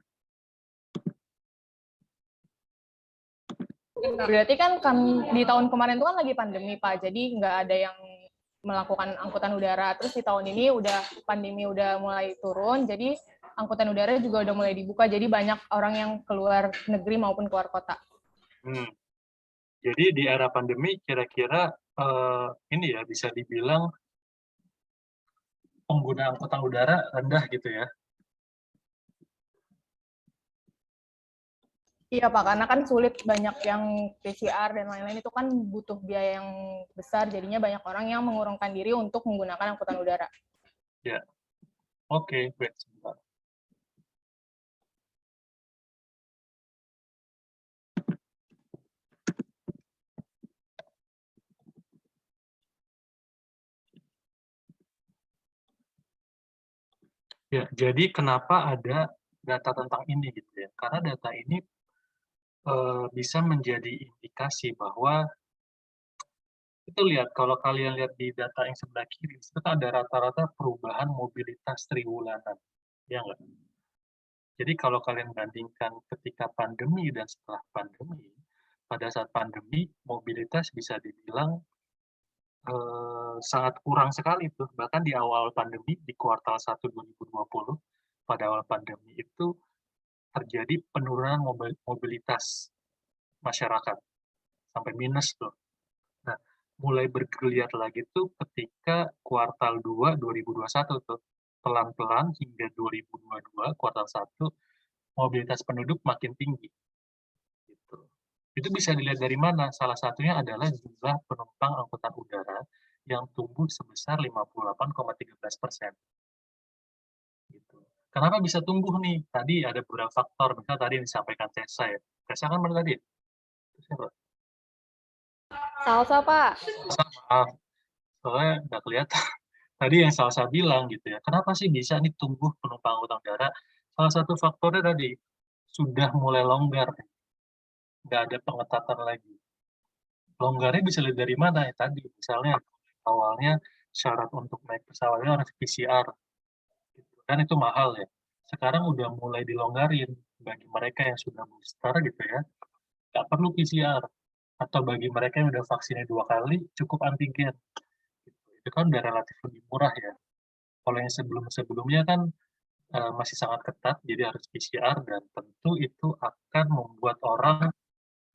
Speaker 5: Berarti kan di tahun kemarin itu kan lagi pandemi Pak, jadi nggak ada yang melakukan angkutan udara. Terus di tahun ini pandemi udah mulai turun, jadi angkutan udara juga udah mulai dibuka, jadi banyak orang yang keluar negeri maupun keluar kota.
Speaker 1: Jadi di era pandemi kira-kira ini ya bisa dibilang pengguna angkutan udara rendah gitu ya?
Speaker 5: Iya Pak, karena kan sulit, banyak yang PCR dan lain-lain itu kan butuh biaya yang besar, jadinya banyak orang yang mengurungkan diri untuk menggunakan angkutan udara.
Speaker 1: Ya, oke, wait sebentar. Ya, jadi kenapa ada data tentang ini gitu ya? Karena data ini bisa menjadi indikasi bahwa itu lihat, kalau kalian lihat di data yang sebelah kiri, itu kan ada rata-rata perubahan mobilitas triwulanan, ya nggak? Jadi kalau kalian bandingkan ketika pandemi dan setelah pandemi, pada saat pandemi mobilitas bisa dibilang sangat kurang sekali tuh. Bahkan di awal pandemi, di kuartal 1 2020, pada awal pandemi itu terjadi penurunan mobilitas masyarakat sampai minus tuh. Nah, mulai bergeliat lagi tuh ketika kuartal 2 2021 tuh. Pelan-pelan hingga 2022 kuartal 1 mobilitas penduduk makin tinggi. Gitu. Itu bisa dilihat dari mana? Salah satunya adalah jumlah penumpang angkutan udara yang tumbuh sebesar 58,13%. Gitu. Kenapa bisa tumbuh nih? Tadi ada beberapa faktor, misalnya tadi yang disampaikan Tessa ya. Tessa kan mana tadi? Siapa?
Speaker 5: Salsa, Pak.
Speaker 1: Maaf, soalnya nggak kelihatan. Tadi yang Salsa bilang gitu ya, kenapa sih bisa nih tumbuh penumpang angkutan udara? Salah satu faktornya tadi, sudah mulai longgar, nggak ada pengetatan lagi. Longgarnya bisa lihat dari mana ya tadi, misalnya awalnya syarat untuk naik pesawatnya harus PCR, gitu. Kan itu mahal ya. Sekarang udah mulai dilonggarin bagi mereka yang sudah booster gitu ya, nggak perlu PCR. Atau bagi mereka yang udah vaksinnya 2 kali, cukup antigen. Gitu. Itu kan udah relatif lebih murah ya. Kalau yang sebelum-sebelumnya kan masih sangat ketat, jadi harus PCR dan tentu itu akan membuat orang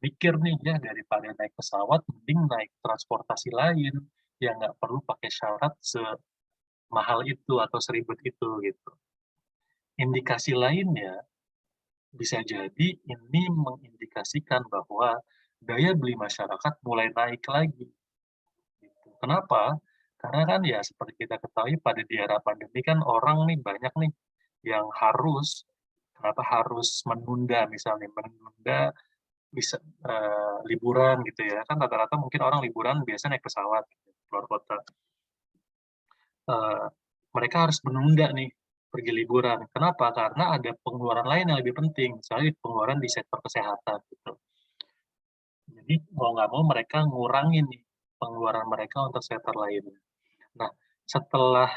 Speaker 1: mikir nih ya daripada naik pesawat, mending naik transportasi lain yang nggak perlu pakai syarat semahal itu atau seribet itu gitu. Indikasi lainnya bisa jadi ini mengindikasikan bahwa daya beli masyarakat mulai naik lagi. Gitu. Kenapa? Karena kan ya seperti kita ketahui pada di era pandemi kan orang nih banyak nih yang kenapa harus menunda misalnya, menunda bisa liburan gitu ya, kan rata-rata mungkin orang liburan biasa naik pesawat gitu, keluar kota. Mereka harus menunda nih pergi liburan. Kenapa? Karena ada pengeluaran lain yang lebih penting, misalnya pengeluaran di sektor kesehatan gitu. Jadi mau nggak mau mereka ngurangin nih pengeluaran mereka untuk sektor lain. Nah, setelah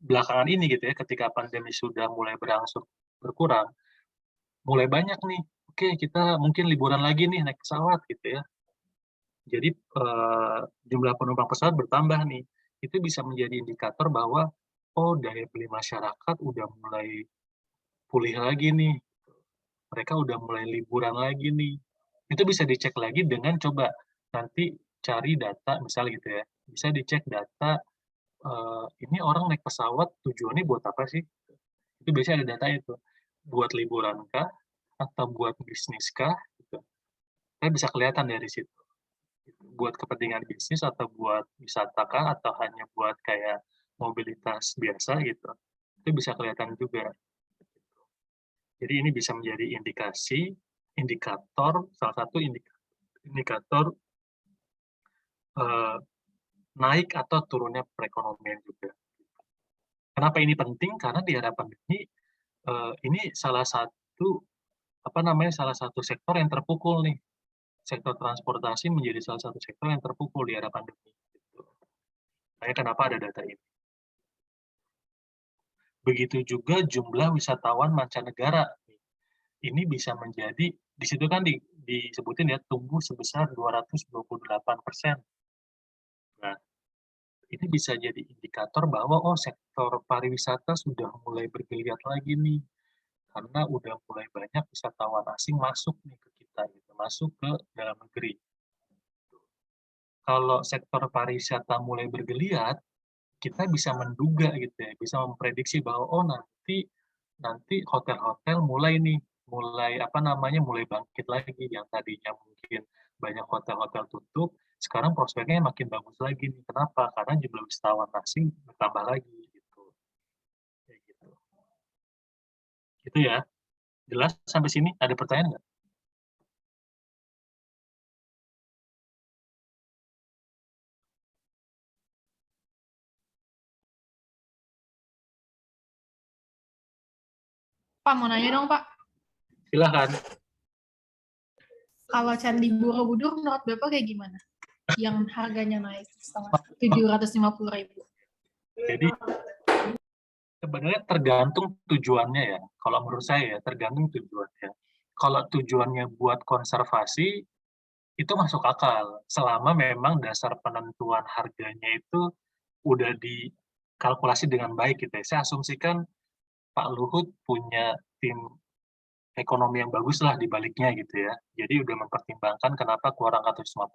Speaker 1: belakangan ini gitu ya, ketika pandemi sudah mulai berangsur berkurang, mulai banyak nih, oke kita mungkin liburan lagi nih naik pesawat gitu ya. Jadi jumlah penumpang pesawat bertambah nih. Itu bisa menjadi indikator bahwa oh daya beli masyarakat udah mulai pulih lagi nih. Mereka udah mulai liburan lagi nih. Itu bisa dicek lagi dengan coba nanti cari data misalnya gitu ya. Bisa dicek data ini orang naik pesawat tujuannya buat apa sih? Itu biasanya ada data itu. Buat liburan kah? Atau buat bisnis kah? Gitu. Bisa kelihatan dari situ. Buat kepentingan bisnis atau buat wisata kah? Atau hanya buat kayak mobilitas biasa gitu. Itu bisa kelihatan juga. Jadi ini bisa menjadi indikator, salah satu indikator naik atau turunnya perekonomian juga. Kenapa ini penting? Karena di era pandemi ini salah satu salah satu sektor yang terpukul nih. Sektor transportasi menjadi salah satu sektor yang terpukul di era pandemi. Gitu. Makanya kenapa ada data ini. Begitu juga jumlah wisatawan mancanegara. Ini bisa menjadi, di situ kan disebutin ya, tumbuh sebesar 228%. Nah, ini bisa jadi indikator bahwa oh sektor pariwisata sudah mulai bergeliat lagi nih. Karena udah mulai banyak wisatawan asing masuk nih ke kita, gitu, masuk ke dalam negeri. Kalau sektor pariwisata mulai bergeliat, kita bisa menduga gitu ya, bisa memprediksi bahwa oh nanti hotel-hotel mulai nih, mulai bangkit lagi yang tadinya mungkin banyak hotel-hotel tutup, sekarang prospeknya makin bagus lagi nih. Kenapa? Karena jumlah wisatawan asing bertambah lagi gitu. Kayak gitu. Gitu ya. Jelas sampai sini? Ada pertanyaan nggak?
Speaker 9: Pak, mau nanya dong, Pak.
Speaker 1: Silakan.
Speaker 9: Kalau Candi Borobudur menurut Bapak kayak gimana? Yang harganya naik setengah 750.000.
Speaker 1: Jadi sebenarnya tergantung tujuannya ya. Kalau menurut saya ya, tergantung tujuannya. Kalau tujuannya buat konservasi, itu masuk akal. Selama memang dasar penentuan harganya itu udah dikalkulasi dengan baik gitu ya. Saya asumsikan Pak Luhut punya tim ekonomi yang bagus lah di baliknya gitu ya. Jadi udah mempertimbangkan kenapa keluar angka 150.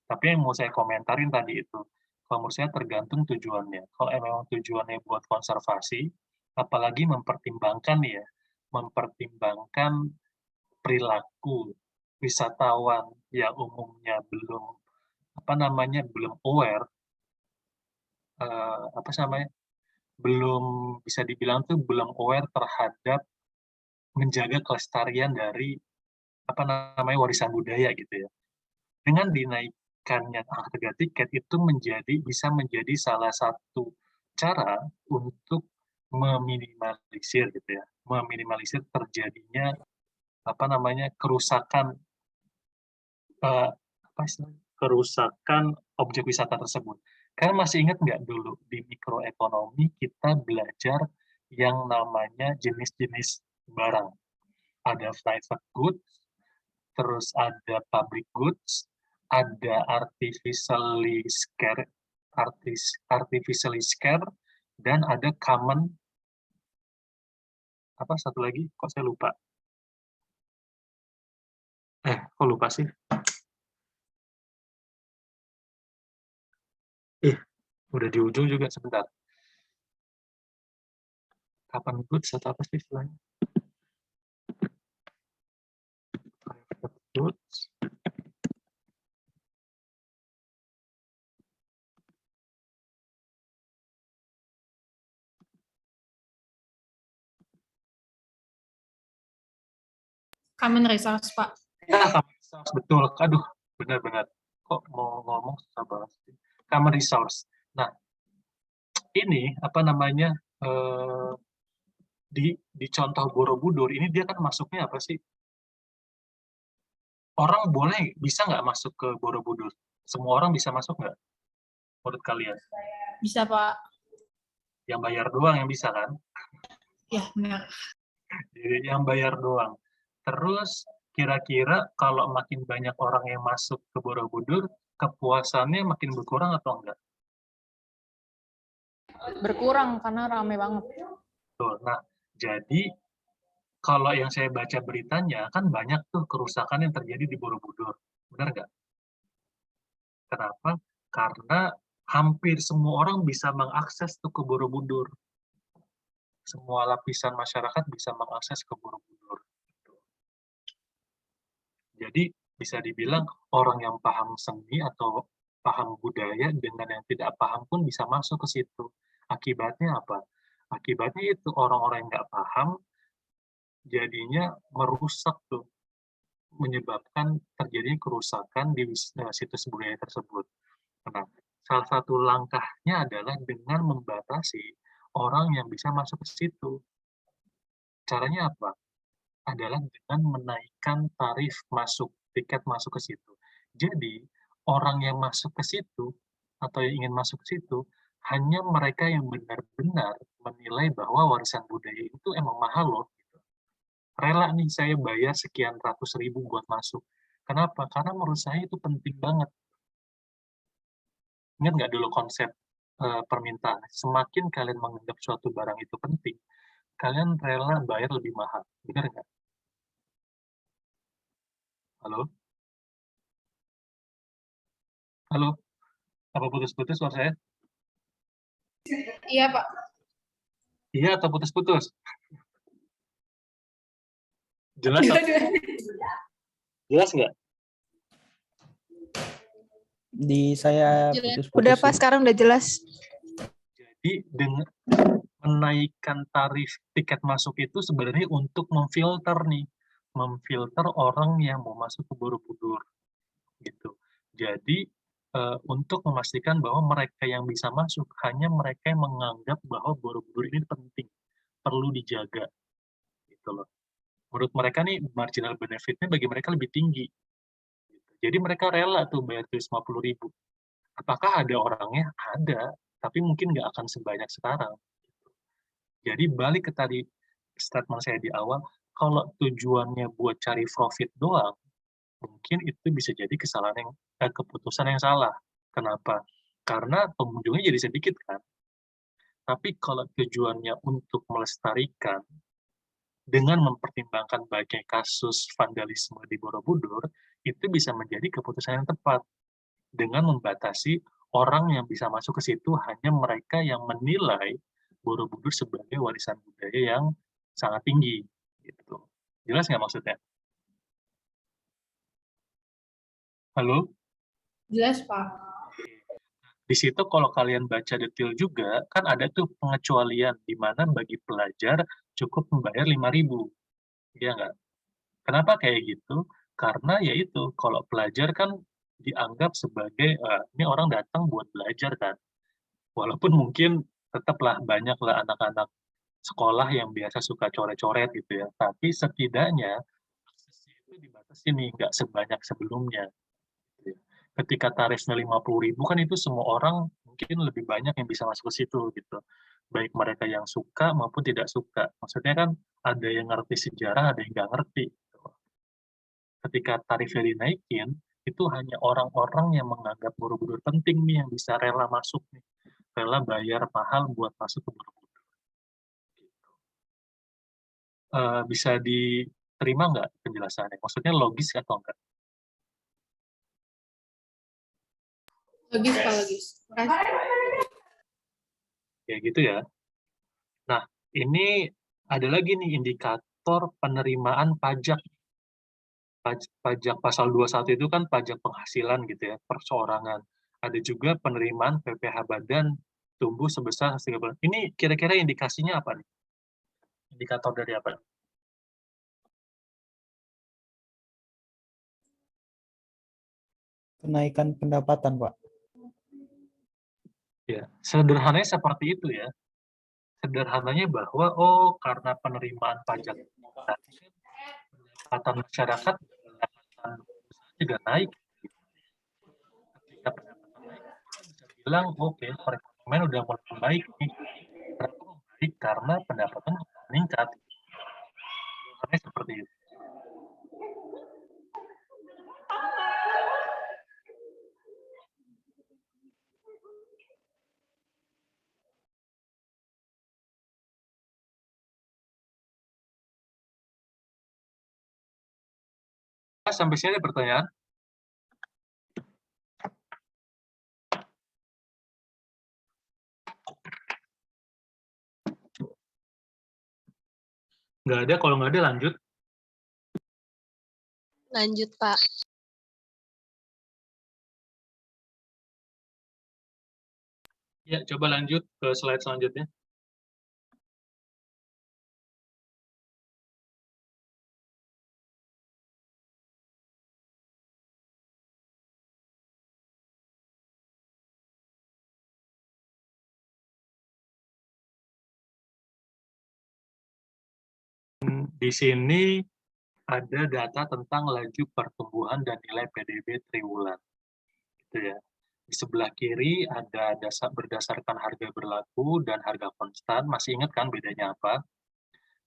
Speaker 1: Tapi yang mau saya komentarin tadi itu, kalau menurut saya tergantung tujuannya. Kalau memang tujuannya buat konservasi, apalagi mempertimbangkan ya, mempertimbangkan perilaku wisatawan yang umumnya belum aware, belum bisa dibilang tuh belum aware terhadap menjaga kelestarian dari warisan budaya gitu ya. Dengan dinaikkannya harga tiket itu bisa menjadi salah satu cara untuk meminimalisir gitu ya, meminimalisir terjadinya kerusakan kerusakan objek wisata tersebut. Kalian masih ingat nggak dulu di mikroekonomi kita belajar yang namanya jenis-jenis barang. Ada private goods, terus ada public goods, ada artificially scarce, dan ada common, satu lagi, kok saya lupa. Kok lupa sih? Udah di ujung juga sebentar. Common goods atau apa sih istilahnya? Private goods.
Speaker 9: Common resource, Pak.
Speaker 1: Common resource, betul. Aduh, benar-benar. Kok mau ngomong susah banget sih. Common resource. Nah, ini di contoh Borobudur ini dia kan masuknya apa sih? Orang bisa nggak masuk ke Borobudur? Semua orang bisa masuk nggak? Menurut kalian?
Speaker 9: Bisa, Pak.
Speaker 1: Yang bayar doang yang bisa kan?
Speaker 9: Ya, benar.
Speaker 1: Yang bayar doang. Terus kira-kira kalau makin banyak orang yang masuk ke Borobudur, kepuasannya makin berkurang atau enggak?
Speaker 5: Berkurang karena rame banget.
Speaker 1: Tuh, nah, jadi kalau yang saya baca beritanya, kan banyak tuh kerusakan yang terjadi di Borobudur. Benar nggak? Kenapa? Karena hampir semua orang bisa mengakses tuh ke Borobudur. Semua lapisan masyarakat bisa mengakses ke Borobudur. Jadi bisa dibilang orang yang paham seni atau paham budaya dengan yang tidak paham pun bisa masuk ke situ. Akibatnya apa? Akibatnya itu orang-orang yang nggak paham jadinya merusak tuh, menyebabkan terjadinya kerusakan di situs budaya tersebut. Nah, salah satu langkahnya adalah dengan membatasi orang yang bisa masuk ke situ. Caranya apa? Adalah dengan menaikkan tarif tiket masuk ke situ. Jadi, orang yang masuk ke situ, atau yang ingin masuk ke situ, hanya mereka yang benar-benar menilai bahwa warisan budaya itu emang mahal loh. Rela nih saya bayar sekian ratus ribu buat masuk. Kenapa? Karena menurut saya itu penting banget. Ingat nggak dulu konsep permintaan? Semakin kalian menganggap suatu barang itu penting, kalian rela bayar lebih mahal. Benar nggak? Halo? Halo? Apa putus-putus suara saya?
Speaker 9: Iya, Pak.
Speaker 1: Iya atau putus-putus? Jelas? Jelas nggak?
Speaker 7: Di saya
Speaker 6: Jelas.
Speaker 7: putus-putus
Speaker 3: Udah Pak,
Speaker 7: sih.
Speaker 3: sekarang udah jelas.
Speaker 1: Jadi dengan menaikkan tarif tiket masuk itu sebenarnya untuk memfilter orang yang mau masuk ke Borobudur gitu. Jadi untuk memastikan bahwa mereka yang bisa masuk hanya mereka yang menganggap bahwa Borobudur ini penting, perlu dijaga gitu loh. Menurut mereka nih marginal benefit-nya bagi mereka lebih tinggi Jadi mereka rela tuh bayar 50.000. Apakah ada orangnya? Ada, tapi mungkin nggak akan sebanyak sekarang. Jadi balik ke tadi statement saya di awal, kalau tujuannya buat cari profit doang, mungkin itu bisa jadi keputusan yang salah. Kenapa? Karena pengunjungnya jadi sedikit kan. Tapi kalau tujuannya untuk melestarikan dengan mempertimbangkan banyak kasus vandalisme di Borobudur, itu bisa menjadi keputusan yang tepat dengan membatasi orang yang bisa masuk ke situ hanya mereka yang menilai Borobudur sebagai warisan budaya yang sangat tinggi. Gitu. Jelas nggak maksudnya? Halo?
Speaker 9: Jelas, Pak.
Speaker 1: Di situ kalau kalian baca detail juga, kan ada tuh pengecualian di mana bagi pelajar cukup membayar 5.000. Iya nggak? Kenapa kayak gitu? Karena ya itu, kalau pelajar kan dianggap sebagai, ini orang datang buat belajar kan. Walaupun mungkin tetaplah banyaklah anak-anak sekolah yang biasa suka coret-coret gitu ya. Tapi setidaknya aksesnya itu dibatasi nih, nggak sebanyak sebelumnya. Gitu ya. Ketika tarifnya 50.000 kan itu semua orang mungkin lebih banyak yang bisa masuk ke situ gitu. Baik mereka yang suka maupun tidak suka. Maksudnya kan ada yang ngerti sejarah, ada yang nggak ngerti. Gitu. Ketika tarifnya dinaikin, itu hanya orang-orang yang menganggap Borobudur penting nih yang bisa rela masuk nih. Rela bayar mahal buat masuk ke Borobudur. Gitu. Bisa diterima nggak penjelasannya? Maksudnya logis atau enggak?
Speaker 9: Logis, Pak, logis. Makasih.
Speaker 1: Ya gitu ya. Nah, ini ada lagi nih indikator penerimaan pajak. Pajak pasal 21 itu kan pajak penghasilan gitu ya, perseorangan. Ada juga penerimaan PPh badan tumbuh sebesar 30. Ini kira-kira indikasinya apa nih? Indikator dari apa?
Speaker 7: Kenaikan pendapatan, Pak.
Speaker 1: Ya, sederhananya seperti itu ya. Sederhananya bahwa, oh karena penerimaan pajak pendapatan masyarakat, pendapatan usaha juga naik. Ketika pendapatan naik, kita bisa bilang, oke, perekonomian udah mulai membaik nih. Kenapa membaik? Karena pendapatan meningkat. Sederhananya seperti itu. Sampai sini ada pertanyaan? Nggak ada, kalau nggak ada lanjut.
Speaker 6: Lanjut, Pak.
Speaker 1: Ya, coba lanjut ke slide selanjutnya. Di sini ada data tentang laju pertumbuhan dan nilai PDB triwulan. Gitu ya. Di sebelah kiri ada berdasarkan harga berlaku dan harga konstan. Masih ingat kan bedanya apa?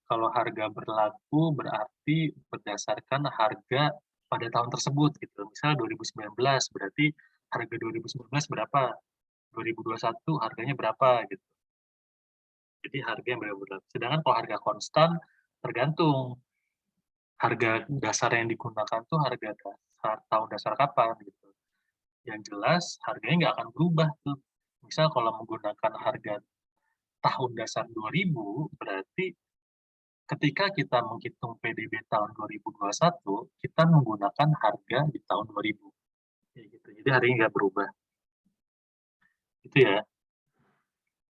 Speaker 1: Kalau harga berlaku berarti berdasarkan harga pada tahun tersebut gitu. Misal 2019 berarti harga 2019 berapa? 2021 harganya berapa gitu. Jadi harga yang berlaku. Sedangkan kalau harga konstan tergantung harga dasar yang digunakan tuh harga dasar tahun dasar kapan gitu. Yang jelas harganya nggak akan berubah tuh. Misal kalau menggunakan harga tahun dasar 2000, berarti ketika kita menghitung PDB tahun 2021, kita menggunakan harga di tahun 2000. Kayak gitu. Jadi harganya nggak berubah. Itu ya.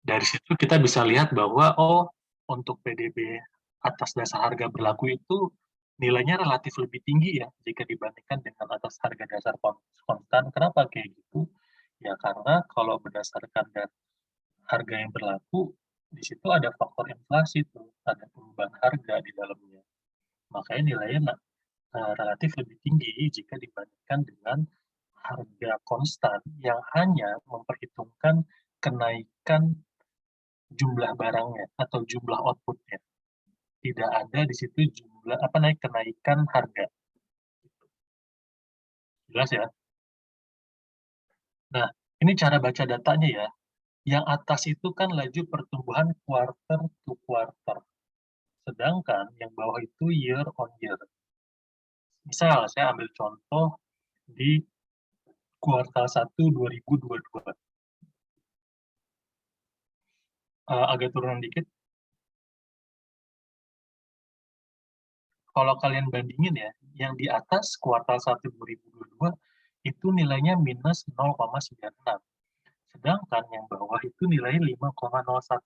Speaker 1: Dari situ kita bisa lihat bahwa, oh, untuk PDB atas dasar harga berlaku itu nilainya relatif lebih tinggi ya jika dibandingkan dengan atas harga dasar konstan. Kenapa kayak gitu? Ya karena kalau berdasarkan harga yang berlaku, di situ ada faktor inflasi tuh, ada perubahan harga di dalamnya. Makanya nilainya relatif lebih tinggi jika dibandingkan dengan harga konstan yang hanya memperhitungkan kenaikan jumlah barangnya atau jumlah outputnya. Tidak ada di situ kenaikan harga. Jelas ya? Nah, ini cara baca datanya ya. Yang atas itu kan laju pertumbuhan quarter to quarter. Sedangkan yang bawah itu year on year. Misal, saya ambil contoh di kuartal 1 2022. Agak turunan dikit. Kalau kalian bandingin ya, yang di atas kuartal 1 2022 itu nilainya minus 0,96. Sedangkan yang bawah itu nilainya 5,01.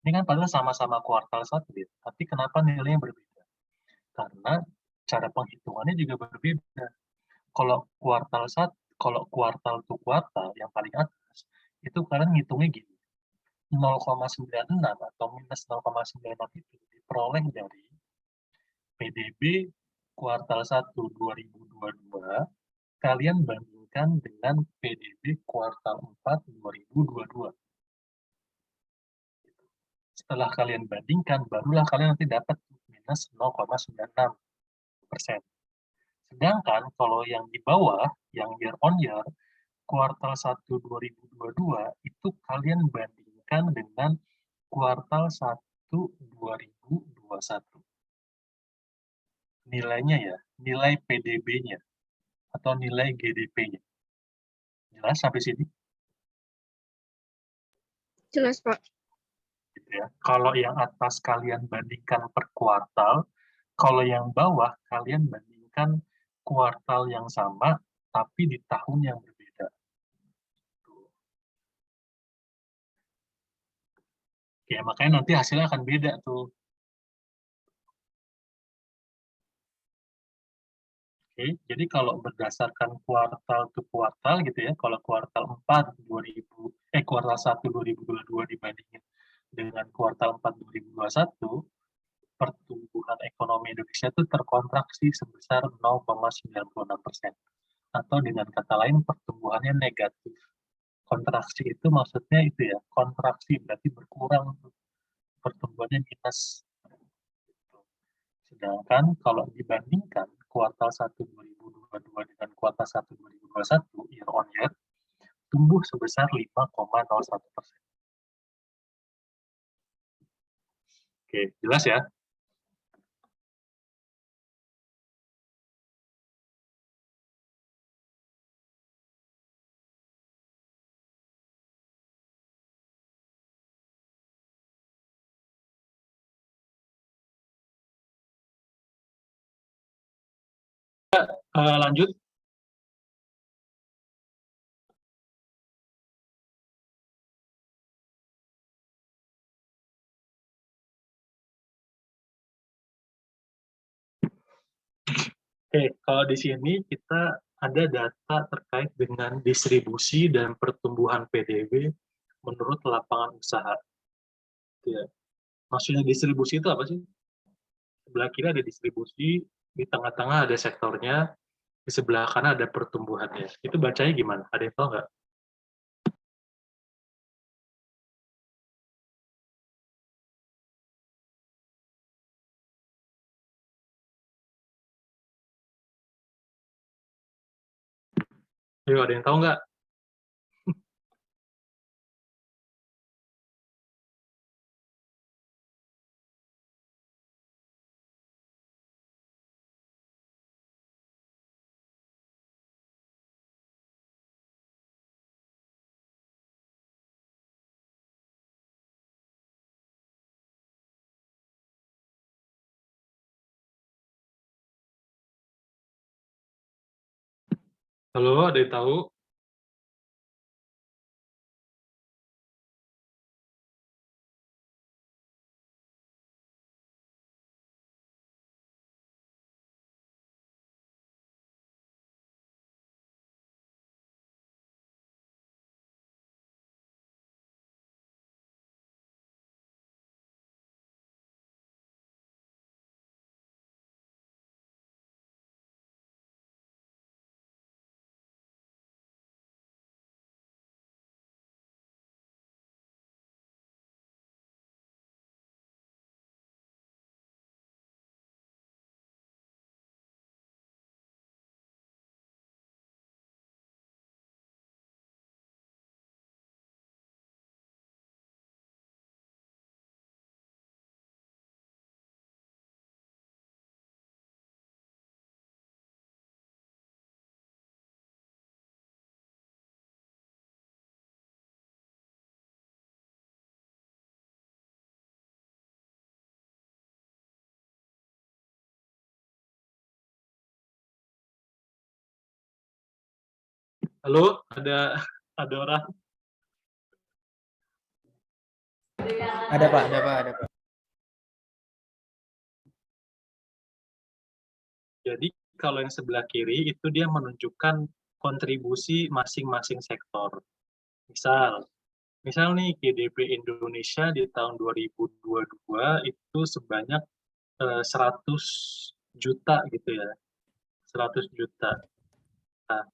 Speaker 1: Ini kan padahal sama-sama kuartal 1 ya, tapi kenapa nilainya berbeda? Karena cara penghitungannya juga berbeda. Kalau kuartal to kuartal yang paling atas, itu kalian ngitungnya gini. 0,96 atau minus 0,96 itu diperoleh dari PDB kuartal 1 2022, kalian bandingkan dengan PDB kuartal 4 2022. Setelah kalian bandingkan, barulah kalian nanti dapat minus 0,96%. Sedangkan kalau yang di bawah, yang year on year, kuartal 1 2022, itu kalian bandingkan dengan kuartal 1 2021. Nilainya ya, nilai PDB-nya atau nilai GDP-nya. Jelas sampai sini?
Speaker 3: Jelas, Pak.
Speaker 1: Gitu ya. Kalau yang atas kalian bandingkan per kuartal, kalau yang bawah kalian bandingkan kuartal yang sama tapi di tahun yang berbeda. Oke, makanya nanti hasilnya akan beda tuh. Oke, jadi kalau berdasarkan kuartal ke kuartal gitu ya, kalau kuartal 4 kuartal 1 2022 dibandingin dengan kuartal 4 2021, pertumbuhan ekonomi Indonesia itu terkontraksi sebesar 0,96%. Atau dengan kata lain pertumbuhannya negatif. Kontraksi itu maksudnya itu ya, kontraksi berarti berkurang, pertumbuhannya minus. Sedangkan kalau dibandingkan kuartal 1 2022 dengan kuartal 1 2021 year on year, tumbuh sebesar 5,01%. Oke, jelas ya? Lanjut. Oke, kalau di sini kita ada data terkait dengan distribusi dan pertumbuhan PDB menurut lapangan usaha. Ya. Maksudnya distribusi itu apa sih? Sebelah kiri ada distribusi, di tengah-tengah ada sektornya, di sebelah kanan ada pertumbuhannya. Itu bacanya gimana? Ada yang tahu nggak? Ayo, ada yang tahu nggak? Halo, ada yang tahu? Halo, ada orang?
Speaker 7: Ada Pak.
Speaker 8: Ada Pak, ada Pak.
Speaker 1: Jadi kalau yang sebelah kiri itu dia menunjukkan kontribusi masing-masing sektor. Misal nih GDP Indonesia di tahun 2022 itu sebanyak 100 juta gitu ya. 100 juta. Nah,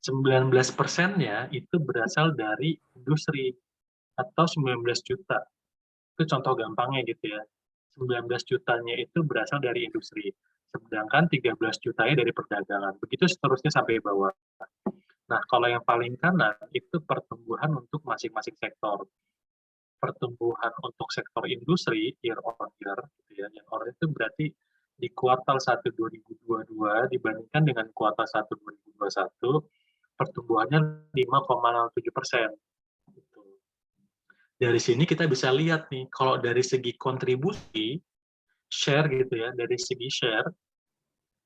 Speaker 1: 19%-nya itu berasal dari industri atau 19 juta. Itu contoh gampangnya gitu ya. 19 jutanya itu berasal dari industri. Sedangkan 13 jutanya dari perdagangan. Begitu seterusnya sampai bawah. Nah, kalau yang paling kanan itu pertumbuhan untuk masing-masing sektor. Pertumbuhan untuk sektor industri year on year, gitu ya. Yang on itu berarti di kuartal 1 2022 dibandingkan dengan kuartal 1 2021, pertumbuhannya 5,07%. Gitu. Dari sini kita bisa lihat nih, kalau dari segi kontribusi, share gitu ya, dari segi share,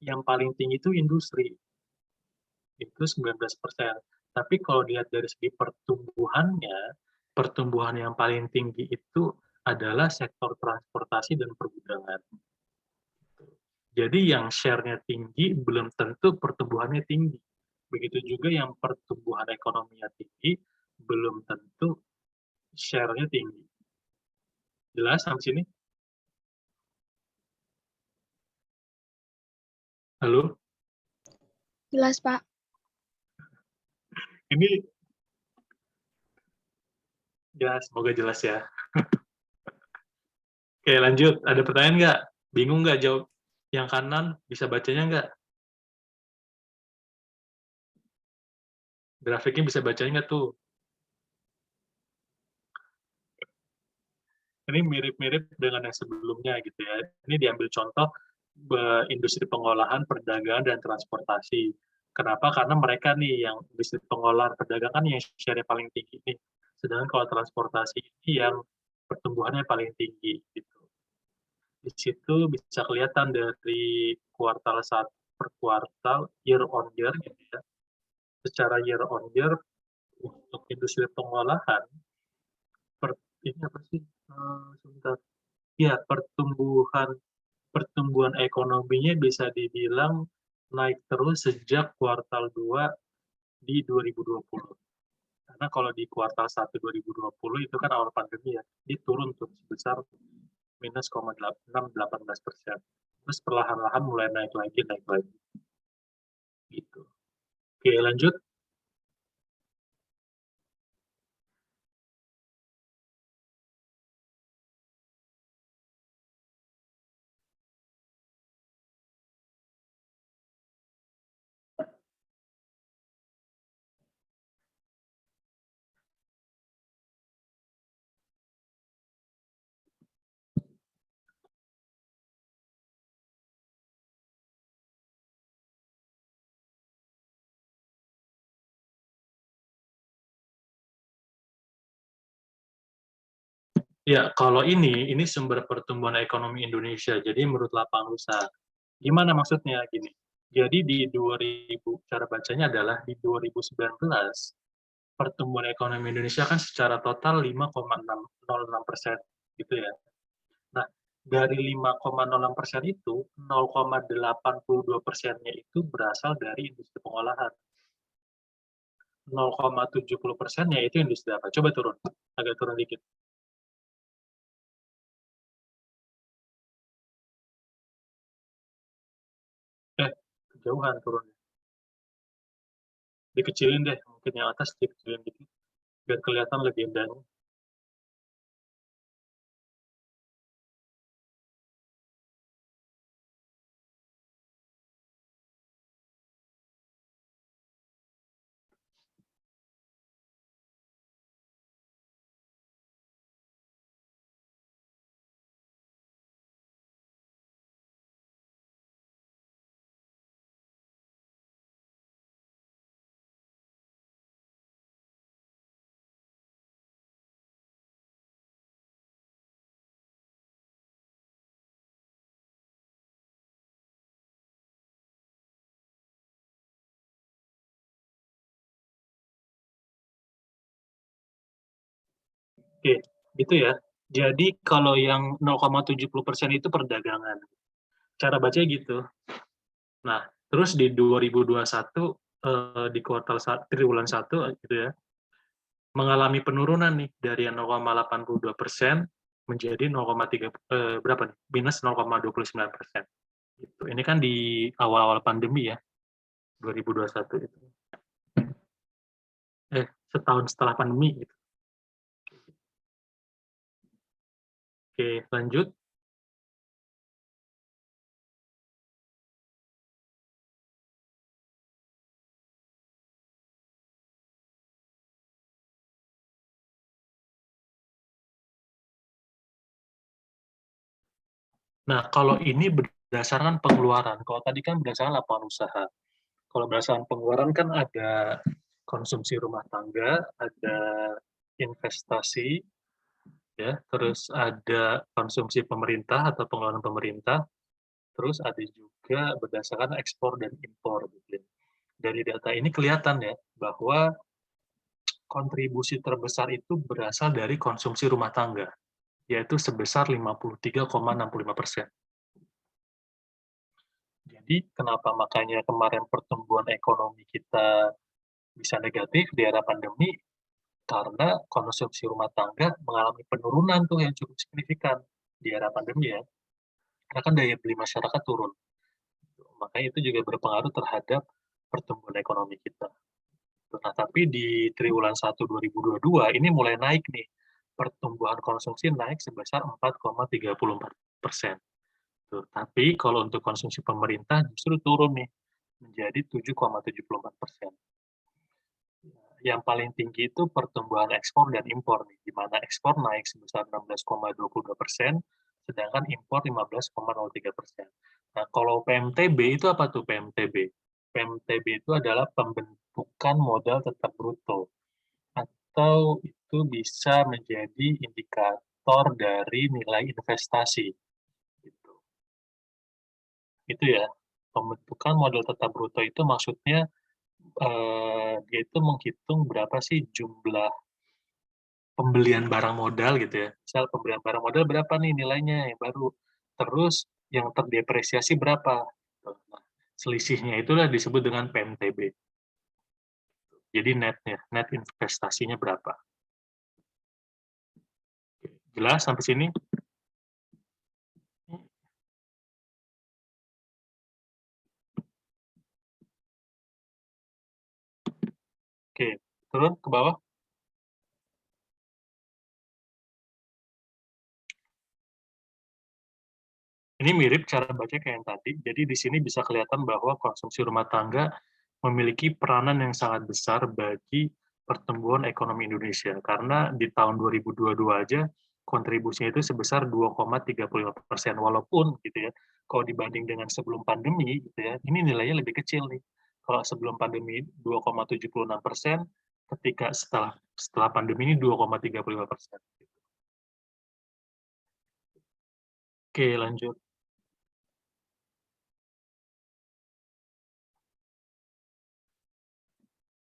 Speaker 1: yang paling tinggi itu industri, itu 19%. Tapi kalau dilihat dari segi pertumbuhannya, pertumbuhan yang paling tinggi itu adalah sektor transportasi dan pergudangan. Jadi yang share-nya tinggi belum tentu pertumbuhannya tinggi. Begitu juga yang pertumbuhan ekonominya tinggi belum tentu share-nya tinggi. Jelas sampai sini? Halo?
Speaker 3: Jelas, Pak.
Speaker 1: Ini ya semoga jelas ya. Oke, lanjut. Ada pertanyaan nggak? Bingung nggak jawab? Yang kanan bisa bacanya nggak? Grafiknya bisa bacanya nggak tuh? Ini mirip-mirip dengan yang sebelumnya gitu ya. Ini diambil contoh industri pengolahan, perdagangan, dan transportasi. Kenapa? Karena mereka nih yang industri pengolahan, perdagangan yang share paling tinggi nih. Sedangkan kalau transportasi ini yang pertumbuhannya paling tinggi gitu. Di situ bisa kelihatan dari kuartal 1 per kuartal, year on year gitu ya. Secara year on year untuk industri pengolahan, ini apa sih? Sebentar. Ya, pertumbuhan ekonominya bisa dibilang naik terus sejak kuartal 2 di 2020. Karena kalau di kuartal 1 2020 itu kan awal pandemi ya, dia turun tuh sebesar minus 6,18%. Terus perlahan-lahan mulai naik lagi. Gitu. Oke, lanjut. Ya, kalau ini sumber pertumbuhan ekonomi Indonesia. Jadi menurut Lapang Usaha. Gimana maksudnya? Gini. Jadi di 2000, cara bacanya adalah di 2019, pertumbuhan ekonomi Indonesia kan secara total 5,606% gitu ya. Nah, dari 5,06% itu, 0,82%-nya itu berasal dari industri pengolahan. 0,70%-nya itu industri apa? Coba turun, agak turun dikit. Kejauhan turunnya. Dikecilin deh, mungkin yang atas dikecilin dikit, biar kelihatan legendanya. Oke, gitu ya. Jadi kalau yang 0,70% itu perdagangan. Cara bacanya gitu. Nah, terus di 2021 di triwulan 1 gitu ya, mengalami penurunan nih dari 0,82% menjadi 0,3 berapa nih? Minus 0,29%. Gitu. Ini kan di awal-awal pandemi ya, 2021 itu. Setahun setelah pandemi gitu. Oke, lanjut. Nah, kalau ini berdasarkan pengeluaran. Kalau tadi kan berdasarkan lapangan usaha. Kalau berdasarkan pengeluaran kan ada konsumsi rumah tangga, ada investasi, ya, terus ada konsumsi pemerintah atau pengeluaran pemerintah, terus ada juga berdasarkan ekspor dan impor. Gitu. Dari data ini kelihatan ya bahwa kontribusi terbesar itu berasal dari konsumsi rumah tangga, yaitu sebesar 53,65%. Jadi kenapa makanya kemarin pertumbuhan ekonomi kita bisa negatif di era pandemi? Karena konsumsi rumah tangga mengalami penurunan tuh yang cukup signifikan di era pandemi ya. Karena kan daya beli masyarakat turun. Makanya itu juga berpengaruh terhadap pertumbuhan ekonomi kita. Nah, tapi di triwulan 1 2022 ini mulai naik nih. Pertumbuhan konsumsi naik sebesar 4,34%. Tapi kalau untuk konsumsi pemerintah justru turun nih menjadi 7,74%. Yang paling tinggi itu pertumbuhan ekspor dan impor nih, di mana ekspor naik sebesar 16,22%, sedangkan impor 15,03%. Nah, kalau PMTB itu apa tuh PMTB? PMTB itu adalah pembentukan modal tetap bruto, atau itu bisa menjadi indikator dari nilai investasi. Gitu. Itu ya, pembentukan modal tetap bruto itu maksudnya dia itu menghitung berapa sih jumlah pembelian barang modal gitu ya. Misal pembelian barang modal berapa nih nilainya yang baru. Terus yang terdepresiasi berapa. Nah, selisihnya itulah disebut dengan PMTB. Jadi net investasinya berapa. Jelas sampai sini? Oke, turun ke bawah. Ini mirip cara baca kayak yang tadi. Jadi di sini bisa kelihatan bahwa konsumsi rumah tangga memiliki peranan yang sangat besar bagi pertumbuhan ekonomi Indonesia. Karena di tahun 2022 aja kontribusinya itu sebesar 2,35%. Walaupun gitu ya, kalau dibanding dengan sebelum pandemi gitu ya, ini nilainya lebih kecil nih. Kalau sebelum pandemi 2,76%, ketika setelah pandemi ini 2,35%. Oke, lanjut.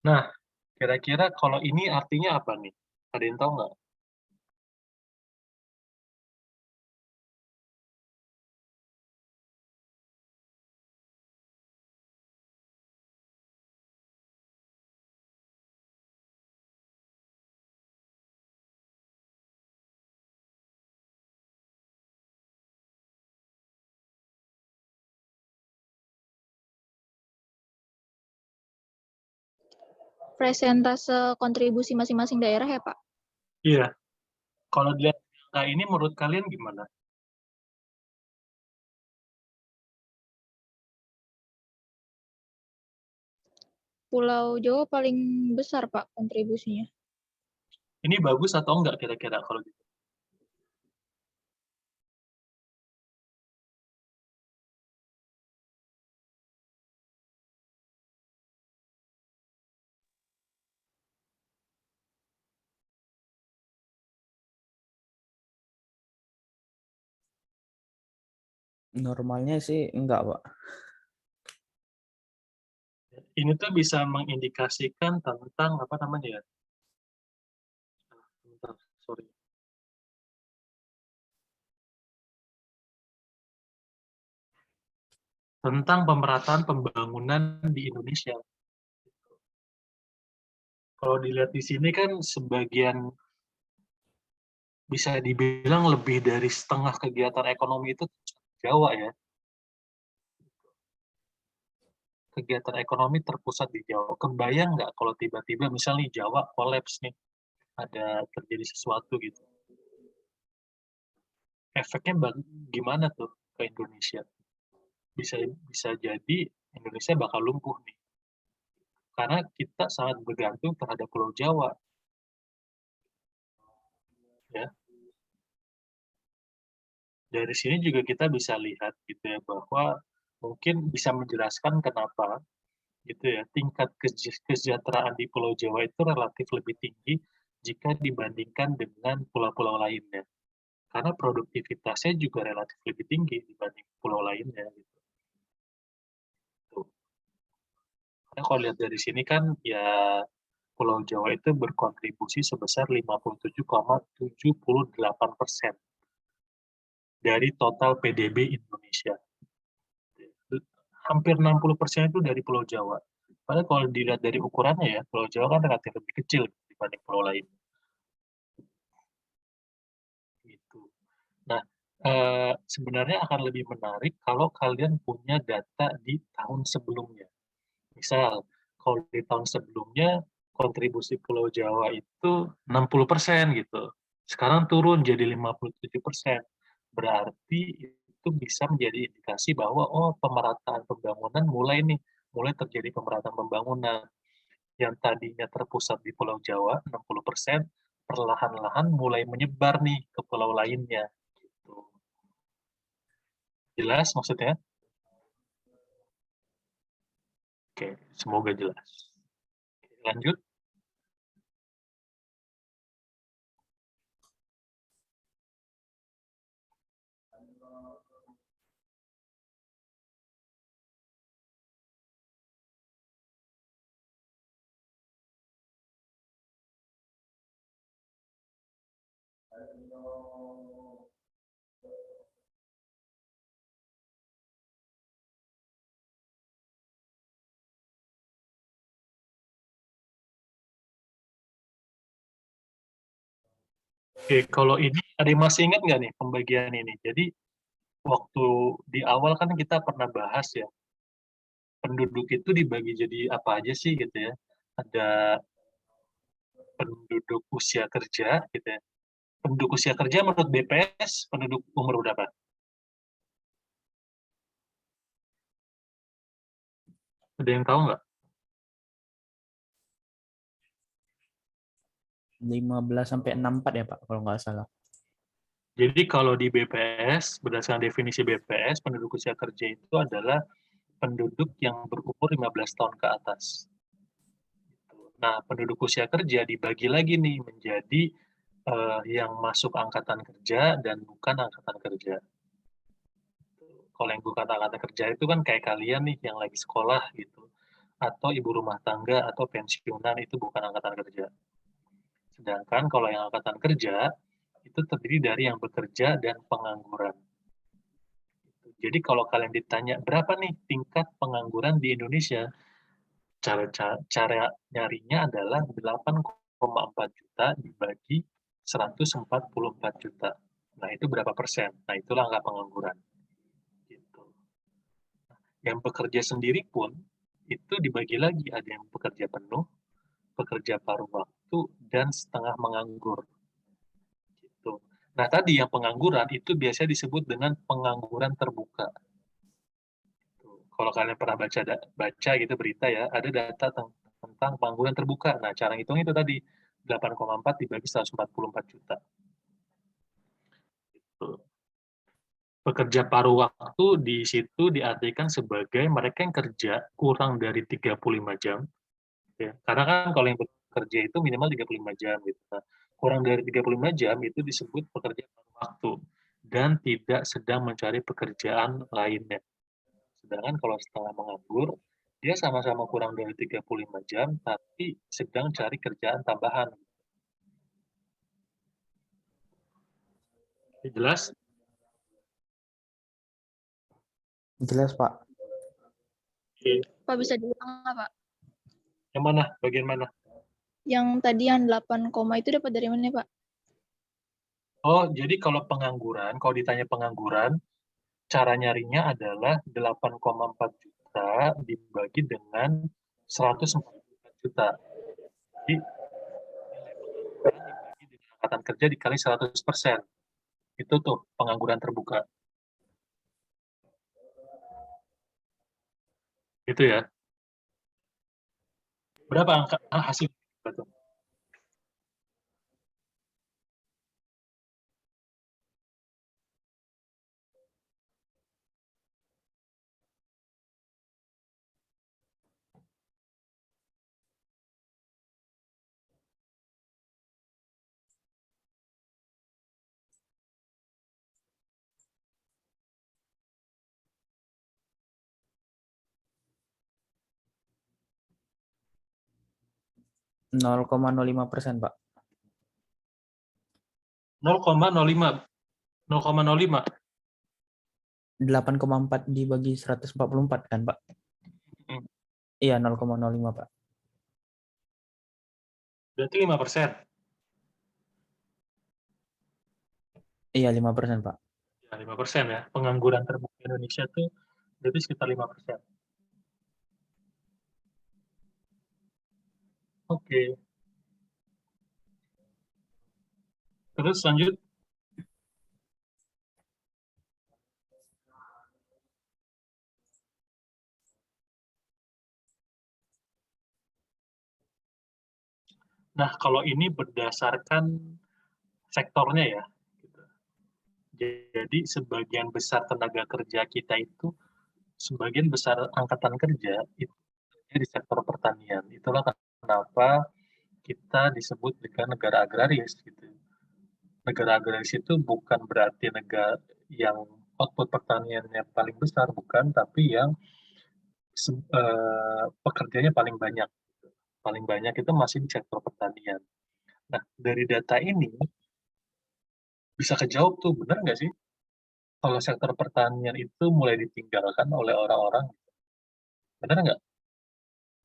Speaker 1: Nah, kira-kira kalau ini artinya apa nih? Ada yang tahu nggak?
Speaker 3: Presentase kontribusi masing-masing daerah ya, Pak?
Speaker 1: Iya. Kalau dilihat data ini menurut kalian gimana?
Speaker 3: Pulau Jawa paling besar, Pak, kontribusinya.
Speaker 1: Ini bagus atau enggak kira-kira kalau gitu?
Speaker 7: Normalnya sih enggak, Pak.
Speaker 1: Ini tuh bisa mengindikasikan tentang apa namanya ya? Bentar, sorry. tentang pemerataan pembangunan di Indonesia. Kalau dilihat di sini kan sebagian bisa dibilang lebih dari setengah kegiatan ekonomi itu Jawa ya. Kegiatan ekonomi terpusat di Jawa. Kebayang nggak kalau tiba-tiba misalnya Jawa kolaps nih, ada terjadi sesuatu gitu. Efeknya gimana tuh ke Indonesia? Bisa jadi Indonesia bakal lumpuh nih. Karena kita sangat bergantung terhadap Pulau Jawa. Ya. Dari sini juga kita bisa lihat gitu ya bahwa mungkin bisa menjelaskan kenapa gitu ya tingkat kesejahteraan di Pulau Jawa itu relatif lebih tinggi jika dibandingkan dengan pulau-pulau lainnya. Karena produktivitasnya juga relatif lebih tinggi dibanding pulau lainnya. Gitu. Tuh. Karena kalau lihat dari sini kan ya Pulau Jawa itu berkontribusi sebesar 57,78% dari total PDB Indonesia. Hampir 60% itu dari Pulau Jawa. Padahal kalau dilihat dari ukurannya ya, Pulau Jawa kan relatif lebih kecil dibanding pulau lain. Gitu. Nah, sebenarnya akan lebih menarik kalau kalian punya data di tahun sebelumnya. Misal, kalau di tahun sebelumnya kontribusi Pulau Jawa itu 60% gitu. Sekarang turun jadi 57%. Berarti itu bisa menjadi indikasi bahwa pemerataan pembangunan mulai terjadi pemerataan pembangunan. Yang tadinya terpusat di Pulau Jawa 60%, perlahan-lahan mulai menyebar nih ke pulau lainnya. Gitu. Jelas maksudnya? Oke, semoga jelas. Lanjut. Oke, kalau ini ada yang masih ingat nggak nih pembagian ini? Jadi waktu di awal kan kita pernah bahas ya, penduduk itu dibagi jadi apa aja sih gitu ya. Ada penduduk usia kerja gitu ya. Penduduk usia kerja menurut BPS penduduk umur berapa? Ada yang tahu nggak?
Speaker 7: 15 sampai 64 ya Pak, kalau nggak salah.
Speaker 1: Jadi kalau di BPS, berdasarkan definisi BPS, penduduk usia kerja itu adalah penduduk yang berumur 15 tahun ke atas. Nah, penduduk usia kerja dibagi lagi nih menjadi yang masuk angkatan kerja dan bukan angkatan kerja. Kalau yang bukan angkatan kerja itu kan kayak kalian nih yang lagi sekolah gitu, atau ibu rumah tangga atau pensiunan itu bukan angkatan kerja. Sedangkan kalau yang angkatan kerja itu terdiri dari yang bekerja dan pengangguran. Jadi kalau kalian ditanya berapa nih tingkat pengangguran di Indonesia, cara nyarinya adalah 8,4 juta dibagi 144 juta. Nah, itu berapa persen? Nah, itulah angka pengangguran. Gitu. Yang bekerja sendiri pun itu dibagi lagi, ada yang bekerja penuh, pekerja paruh waktu, dan setengah menganggur. Gitu. Nah, tadi yang pengangguran itu biasanya disebut dengan pengangguran terbuka. Kalau kalian pernah baca gitu berita ya, ada data tentang pengangguran terbuka. Nah, cara hitung itu tadi 8,4 dibagi 144 juta. Gitu. Pekerja paruh waktu di situ diartikan sebagai mereka yang kerja kurang dari 35 jam. Ya. Karena kan kalau yang bekerja itu minimal 35 jam. Gitu. Nah, kurang dari 35 jam itu disebut pekerja paruh waktu dan tidak sedang mencari pekerjaan lainnya. Sedangkan kalau setengah menganggur, dia sama-sama kurang dari 35 jam, tapi sedang cari kerjaan tambahan. Jelas?
Speaker 7: Jelas Pak.
Speaker 3: Pak bisa diulang nggak, Pak?
Speaker 1: Yang mana? Bagian mana?
Speaker 3: Yang tadi yang 8, itu dapat dari mana, Pak?
Speaker 1: Oh, jadi kalau pengangguran, kalau ditanya pengangguran, cara nyarinya adalah 8,4 juta dibagi dengan 144 juta. Jadi, nilai pengangguran dibagi dengan angkatan kerja dikali 100%. Itu tuh pengangguran terbuka. Gitu ya. Berapa angka hasil? Betul.
Speaker 7: Nol 0,05%, Pak.
Speaker 1: 0,05. 0,05.
Speaker 7: 8,4 dibagi 144 kan, Pak?
Speaker 1: Hmm.
Speaker 7: Iya, 0,05, Pak.
Speaker 1: Berarti 5%.
Speaker 7: Iya, 5%, Pak.
Speaker 1: Ya, 5% ya. Pengangguran terbuka Indonesia tuh berarti sekitar 5%. Oke. Terus lanjut. Nah, kalau ini berdasarkan sektornya ya. Jadi sebagian besar tenaga kerja kita itu, sebagian besar angkatan kerja itu di sektor pertanian. Itulah kenapa kita disebut dengan negara agraris gitu. Negara agraris itu bukan berarti negara yang output pertaniannya paling besar, bukan, tapi yang pekerjanya paling banyak. Paling banyak itu masih di sektor pertanian. Nah, dari data ini bisa kejawab tuh, benar nggak sih? Kalau sektor pertanian itu mulai ditinggalkan oleh orang-orang, benar nggak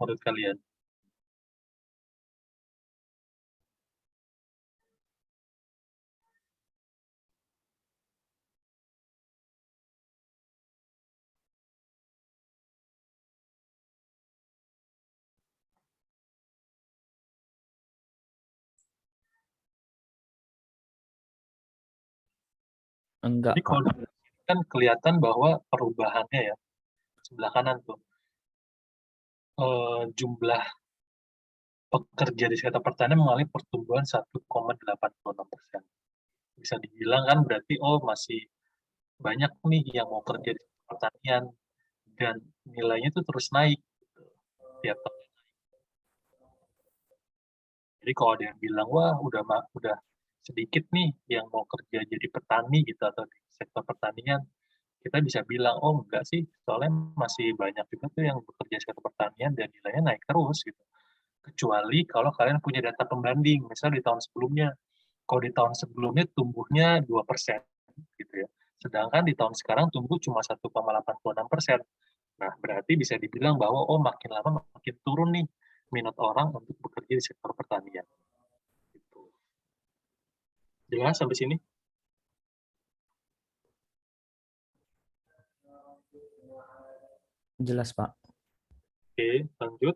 Speaker 1: menurut kalian?
Speaker 7: Enggak,
Speaker 1: Jadi
Speaker 7: Pak.
Speaker 1: kalau kan kelihatan bahwa perubahannya ya, sebelah kanan tuh, jumlah pekerja di sektor pertanian mengalami pertumbuhan 1,86%. Bisa dibilang kan berarti, oh masih banyak nih yang mau kerja di sektor pertanian, dan nilainya tuh terus naik gitu, tiap tahun. Jadi kalau ada yang bilang, wah udah sedikit nih yang mau kerja jadi petani gitu atau di sektor pertanian, kita bisa bilang, oh enggak sih, soalnya masih banyak juga tuh yang bekerja di sektor pertanian dan nilainya naik terus gitu. Kecuali kalau kalian punya data pembanding, misal di tahun sebelumnya. Kalau di tahun sebelumnya tumbuhnya 2% gitu ya. Sedangkan di tahun sekarang tumbuh cuma 1,86%. Nah, berarti bisa dibilang bahwa oh makin lama makin turun nih minat orang untuk bekerja di sektor pertanian. Gitu. Jelas sampai sini?
Speaker 7: Jelas, Pak.
Speaker 1: Oke, lanjut.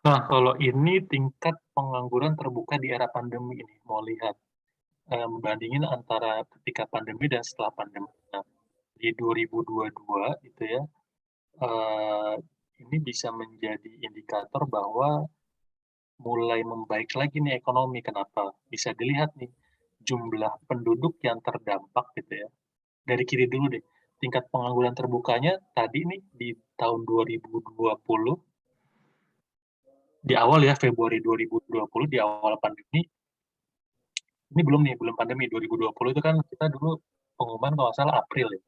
Speaker 1: Nah, kalau ini tingkat pengangguran terbuka di era pandemi ini, mau lihat membandingin antara ketika pandemi dan setelah pandemi. Nah, di 2022 itu ya, ini bisa menjadi indikator bahwa mulai membaik lagi nih ekonomi. Kenapa? Bisa dilihat nih, jumlah penduduk yang terdampak gitu ya. Dari kiri dulu deh, tingkat pengangguran terbukanya tadi nih di tahun 2020 di awal ya, Februari 2020, di awal pandemi, ini belum pandemi, 2020 itu kan kita dulu pengumuman kalau nggak salah April ya.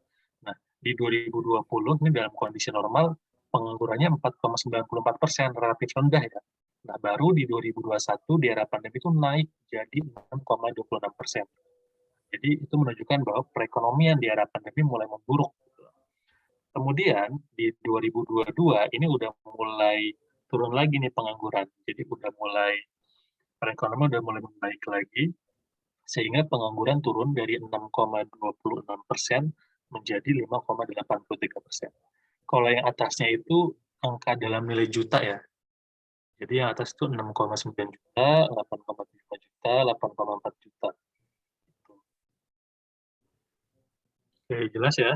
Speaker 1: Nah, di 2020 ini dalam kondisi normal, penganggurannya 4,94%, relatif rendah ya. Nah, baru di 2021 di era pandemi itu naik jadi 6,26%. Jadi itu menunjukkan bahwa perekonomian di era pandemi mulai memburuk. Kemudian di 2022 ini udah mulai turun lagi nih pengangguran. Jadi perekonomian udah mulai membaik lagi, sehingga pengangguran turun dari 6,26% menjadi 5,83%. Kalau yang atasnya itu angka dalam nilai juta ya. Jadi yang atas itu 6,9 juta, 8,5 juta, 8,4 juta. Oke, jelas ya?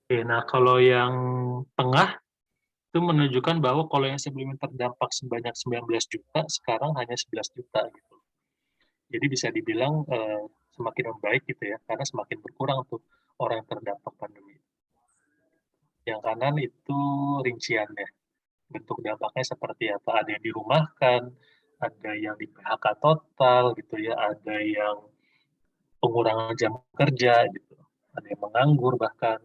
Speaker 1: Oke, nah kalau yang tengah itu menunjukkan bahwa kalau yang sebelumnya terdampak sebanyak 19 juta, sekarang hanya 11 juta gitu. Jadi bisa dibilang semakin membaik gitu ya, karena semakin berkurang tuh orang yang terdampak pandemi. Yang kanan itu rinciannya, bentuk dampaknya seperti apa. Ada yang dirumahkan, ada yang di PHK total gitu ya, ada yang pengurangan jam kerja gitu, ada yang menganggur bahkan.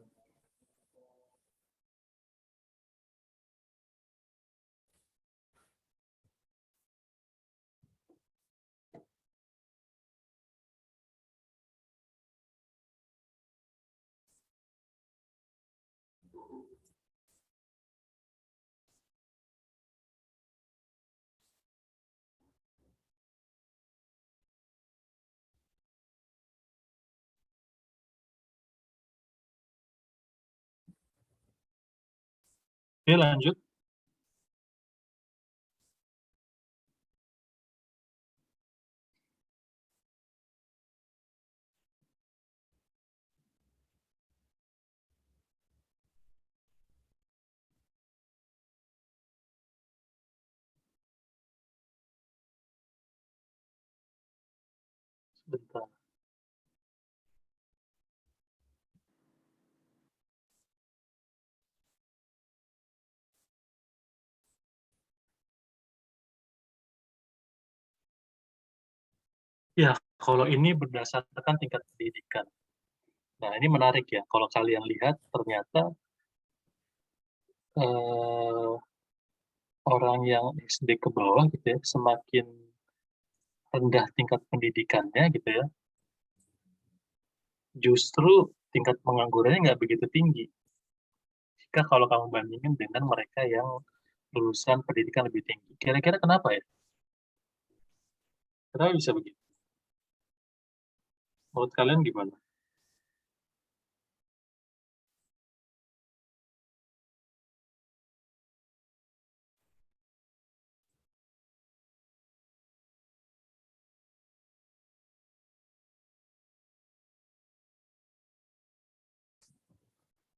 Speaker 1: Oke, lanjut. Sebentar. Ya, kalau ini berdasarkan tingkat pendidikan. Nah, ini menarik ya. Kalau kalian lihat, ternyata orang yang SD ke bawah gitu ya, semakin rendah tingkat pendidikannya gitu ya, justru tingkat penganggurannya nggak begitu tinggi. Jika kalau kamu bandingin dengan mereka yang lulusan pendidikan lebih tinggi. Kira-kira kenapa ya? Kenapa bisa begitu? Menurut kalian gimana?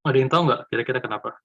Speaker 1: Ada yang tahu nggak kira-kira kenapa?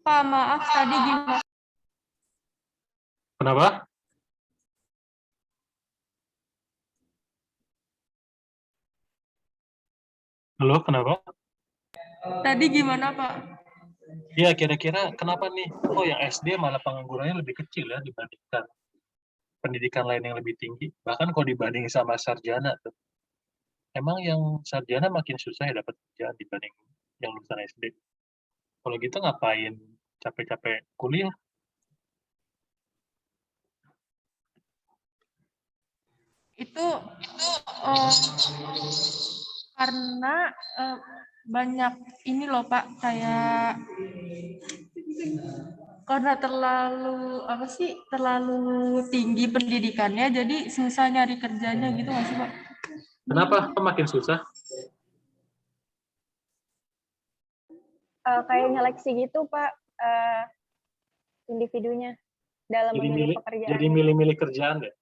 Speaker 6: Pak, maaf tadi gimana?
Speaker 1: Kenapa? Halo, kenapa?
Speaker 6: Tadi gimana, Pak?
Speaker 1: Ya, kira-kira kenapa nih? Oh, yang SD malah penganggurannya lebih kecil ya dibandingkan pendidikan lain yang lebih tinggi. Bahkan kalau dibanding sama sarjana tuh. Emang yang sarjana makin susah ya dapat kerjaan dibanding yang lulusan SD. Kalau gitu ngapain capek-capek kuliah?
Speaker 6: Itu karena banyak ini loh Pak, kayak karena terlalu tinggi pendidikannya, jadi susah nyari kerjanya gitu nggak sih Pak?
Speaker 1: Kenapa? Kok makin susah?
Speaker 10: kayak nyeleksi gitu Pak, individunya dalam
Speaker 1: Jadi
Speaker 10: memilih
Speaker 1: milih,
Speaker 10: pekerjaan.
Speaker 1: jadi milih-milih kerjaan ya.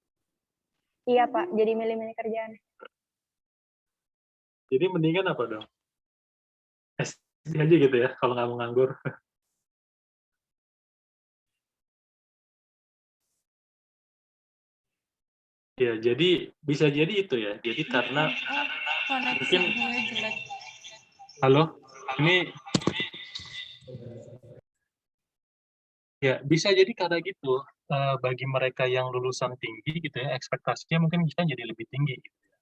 Speaker 10: Iya Pak, jadi milih-milih kerjaan.
Speaker 1: Jadi mendingan apa dong? SD aja gitu ya, kalau nggak mau nganggur. Ya, jadi bisa jadi itu ya. Jadi karena
Speaker 6: Koneksi
Speaker 1: mungkin,
Speaker 6: gue jelek.
Speaker 1: halo, ini ya bisa jadi karena gitu. Bagi mereka yang lulusan tinggi gitu ya, ekspektasinya mungkin bisa jadi lebih tinggi gitu ya.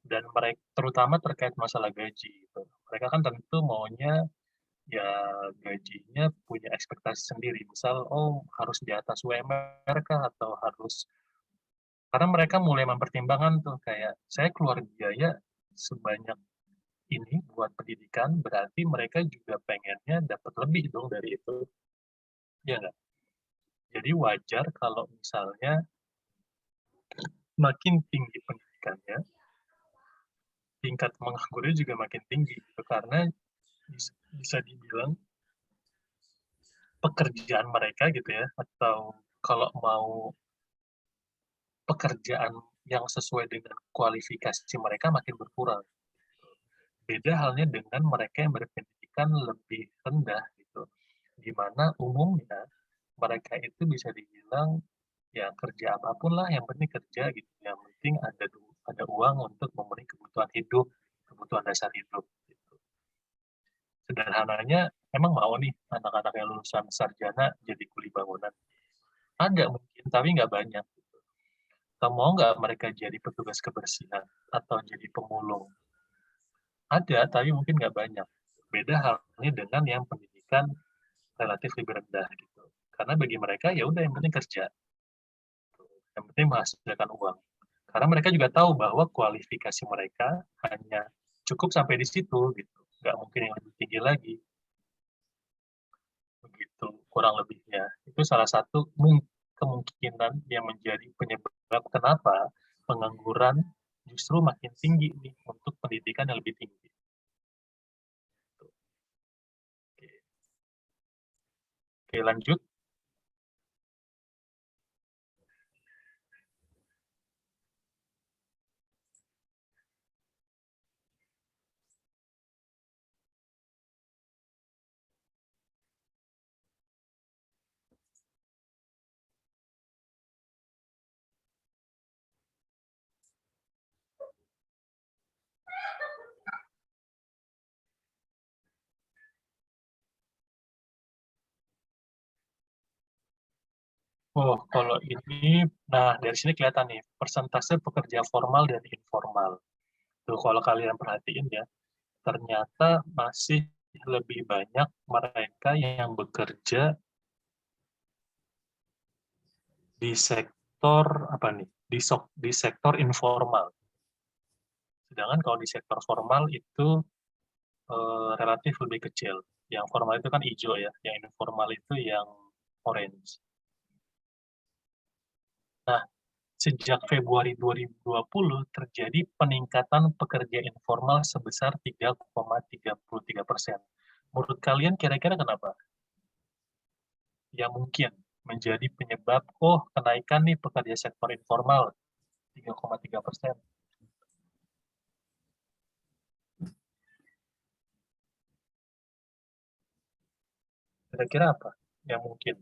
Speaker 1: Dan mereka terutama terkait masalah gaji gitu. Mereka kan tentu maunya ya gajinya punya ekspektasi sendiri. Misal, oh harus di atas UMR kah atau harus, karena mereka mulai mempertimbangkan tuh kayak saya keluar biaya sebanyak ini buat pendidikan, berarti mereka juga pengennya dapat lebih dong dari itu. Ya nggak? Jadi wajar kalau misalnya makin tinggi pendidikannya, tingkat menganggurnya juga makin tinggi gitu. Karena bisa dibilang pekerjaan mereka gitu ya, atau kalau mau pekerjaan yang sesuai dengan kualifikasi mereka makin berkurang. Beda halnya dengan mereka yang berpendidikan lebih rendah gitu, di mana umumnya mereka itu bisa dibilang ya kerja apapun lah, yang penting kerja gitu, yang penting ada uang untuk memenuhi kebutuhan hidup, kebutuhan dasar hidup. Gitu. Sederhananya, emang mau nih anak-anak yang lulusan sarjana jadi kuli bangunan? Ada mungkin, tapi nggak banyak. Gitu. Atau mau nggak mereka jadi petugas kebersihan atau jadi pemulung? Ada, tapi mungkin nggak banyak. Beda halnya dengan yang pendidikan relatif lebih rendah gitu. Karena bagi mereka ya udah yang penting kerja, yang penting menghasilkan uang. Karena mereka juga tahu bahwa kualifikasi mereka hanya cukup sampai di situ gitu, nggak mungkin yang lebih tinggi lagi. Begitu kurang lebihnya. Itu salah satu kemungkinan yang menjadi penyebab kenapa pengangguran justru makin tinggi nih untuk pendidikan yang lebih tinggi. Oke, lanjut. Oh, kalau ini, nah dari sini kelihatan nih, persentase pekerja formal dan informal. Tuh, kalau kalian perhatiin ya, ternyata masih lebih banyak mereka yang bekerja di sektor apa nih? Di sektor informal. Sedangkan kalau di sektor formal itu relatif lebih kecil. Yang formal itu kan hijau ya, yang informal itu yang orange. Nah, sejak Februari 2020 terjadi peningkatan pekerja informal sebesar 3,33%. Menurut kalian kira-kira kenapa? Yang mungkin menjadi penyebab, oh kenaikan nih pekerja sektor informal 3,3%. Kira-kira apa yang mungkin?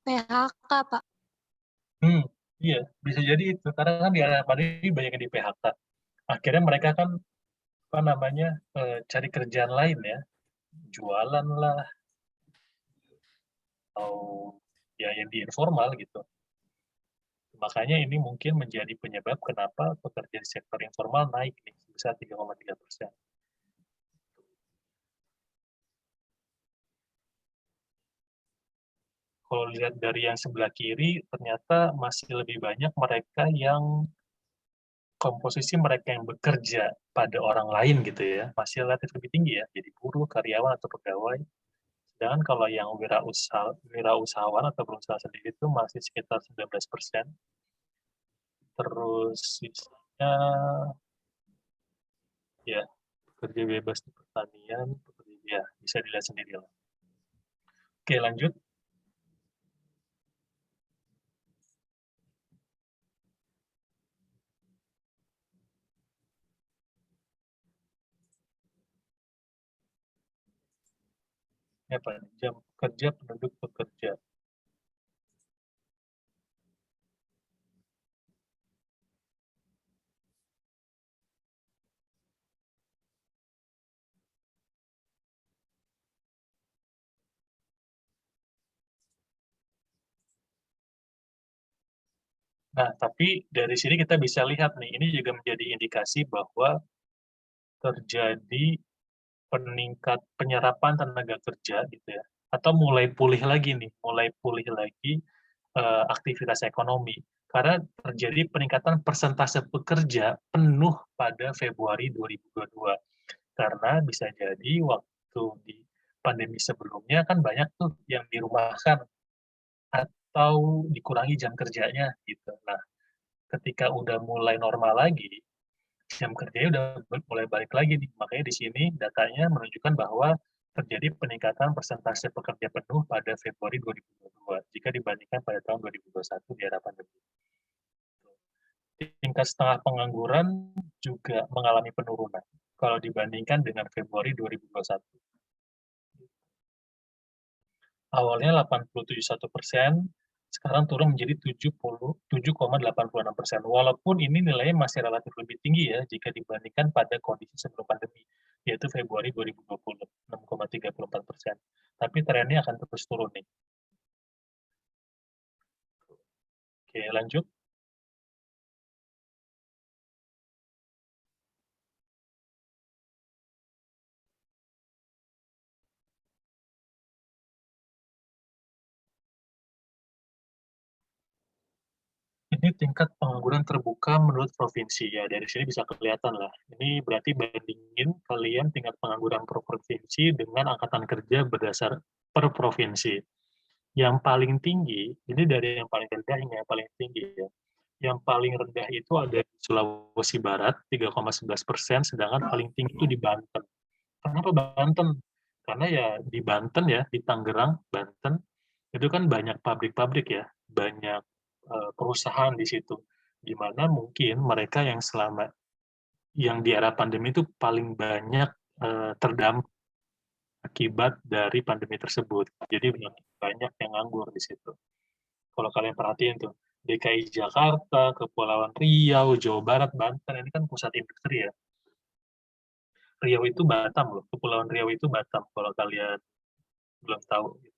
Speaker 3: PHK, Pak.
Speaker 1: Iya, bisa jadi itu. Karena kan di era pandemi banyak yang di PHK. Akhirnya mereka kan, apa namanya, cari kerjaan lain ya. Jualan lah, atau ya yang di informal gitu. Makanya ini mungkin menjadi penyebab kenapa pekerja di sektor informal naik nih, sebesar 3,3%. Kalau lihat dari yang sebelah kiri, ternyata masih lebih banyak mereka yang komposisi mereka yang bekerja pada orang lain gitu ya, masih relatif lebih tinggi ya, jadi buruh, karyawan, atau pegawai. Sedangkan kalau yang wirausahawan atau berusaha sendiri itu masih sekitar 19%. Terus sisanya ya pekerja bebas di pertanian, ya bisa dilihat sendiri lah. Oke, lanjut. Ini apa nih? Jam kerja penduduk bekerja. Nah, tapi dari sini kita bisa lihat nih, ini juga menjadi indikasi bahwa terjadi penyerapan tenaga kerja gitu ya, atau mulai pulih lagi aktivitas ekonomi. Karena terjadi peningkatan persentase pekerja penuh pada Februari 2022. Karena bisa jadi waktu di pandemi sebelumnya kan banyak tuh yang dirumahkan atau dikurangi jam kerjanya gitu. Nah, ketika udah mulai normal lagi, jam kerjanya udah mulai balik lagi nih. Makanya di sini datanya menunjukkan bahwa terjadi peningkatan persentase pekerja penuh pada Februari 2022 jika dibandingkan pada tahun 2021 di era pandemi. Tingkat setengah pengangguran juga mengalami penurunan kalau dibandingkan dengan Februari 2021. Awalnya 87,1%, sekarang turun menjadi 7,86%. Walaupun ini nilainya masih relatif lebih tinggi ya jika dibandingkan pada kondisi sebelum pandemi, yaitu Februari 2020, 6,34%. Tapi trennya akan terus turun nih. Oke, lanjut. Ini tingkat pengangguran terbuka menurut provinsi ya, dari sini bisa kelihatan lah. Ini berarti bandingin kalian tingkat pengangguran per provinsi dengan angkatan kerja berdasar per provinsi. Yang paling tinggi, ini dari yang paling rendah hingga yang paling tinggi ya. Yang paling rendah itu ada di Sulawesi Barat 3,11%, sedangkan paling tinggi itu di Banten. Kenapa Banten? Karena ya di Banten ya, di Tangerang, Banten, itu kan banyak pabrik-pabrik ya, banyak perusahaan di situ, di mana mungkin mereka yang di era pandemi itu paling banyak terdampak akibat dari pandemi tersebut. Jadi banyak yang nganggur di situ. Kalau kalian perhatiin tuh, DKI Jakarta, Kepulauan Riau, Jawa Barat, Banten, ini kan pusat industri ya. Riau itu Batam loh, Kepulauan Riau itu Batam, kalau kalian belum tahu. Gitu.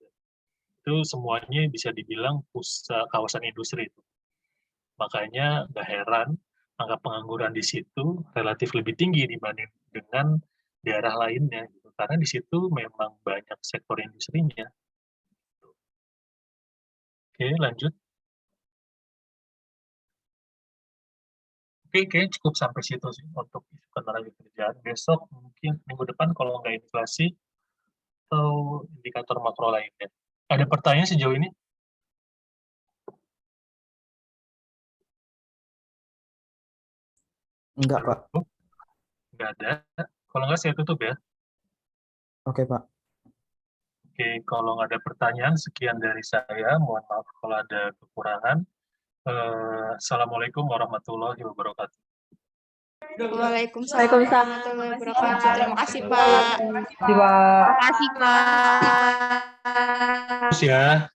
Speaker 1: Itu semuanya bisa dibilang pusat kawasan industri itu. Makanya nggak heran angka pengangguran di situ relatif lebih tinggi dibanding dengan daerah lainnya. Gitu. Karena di situ memang banyak sektor industrinya. Oke, lanjut. Oke, kayaknya cukup sampai situ sih untuk isu ketenagakerjaan. Besok mungkin minggu depan kalau nggak inflasi atau indikator makro lainnya. Ada pertanyaan sejauh ini?
Speaker 7: Enggak, Pak.
Speaker 1: Nggak ada. Kalau nggak saya tutup ya.
Speaker 7: Oke, Pak.
Speaker 1: Oke, kalau nggak ada pertanyaan, sekian dari saya. Mohon maaf kalau ada kekurangan. Assalamualaikum warahmatullahi wabarakatuh.
Speaker 10: Waalaikumsalam warahmatullahi wabarakatuh. Terima kasih, Pak.
Speaker 2: Terima kasih, Pak.
Speaker 10: Terima kasih, Pak.
Speaker 1: Terus ya.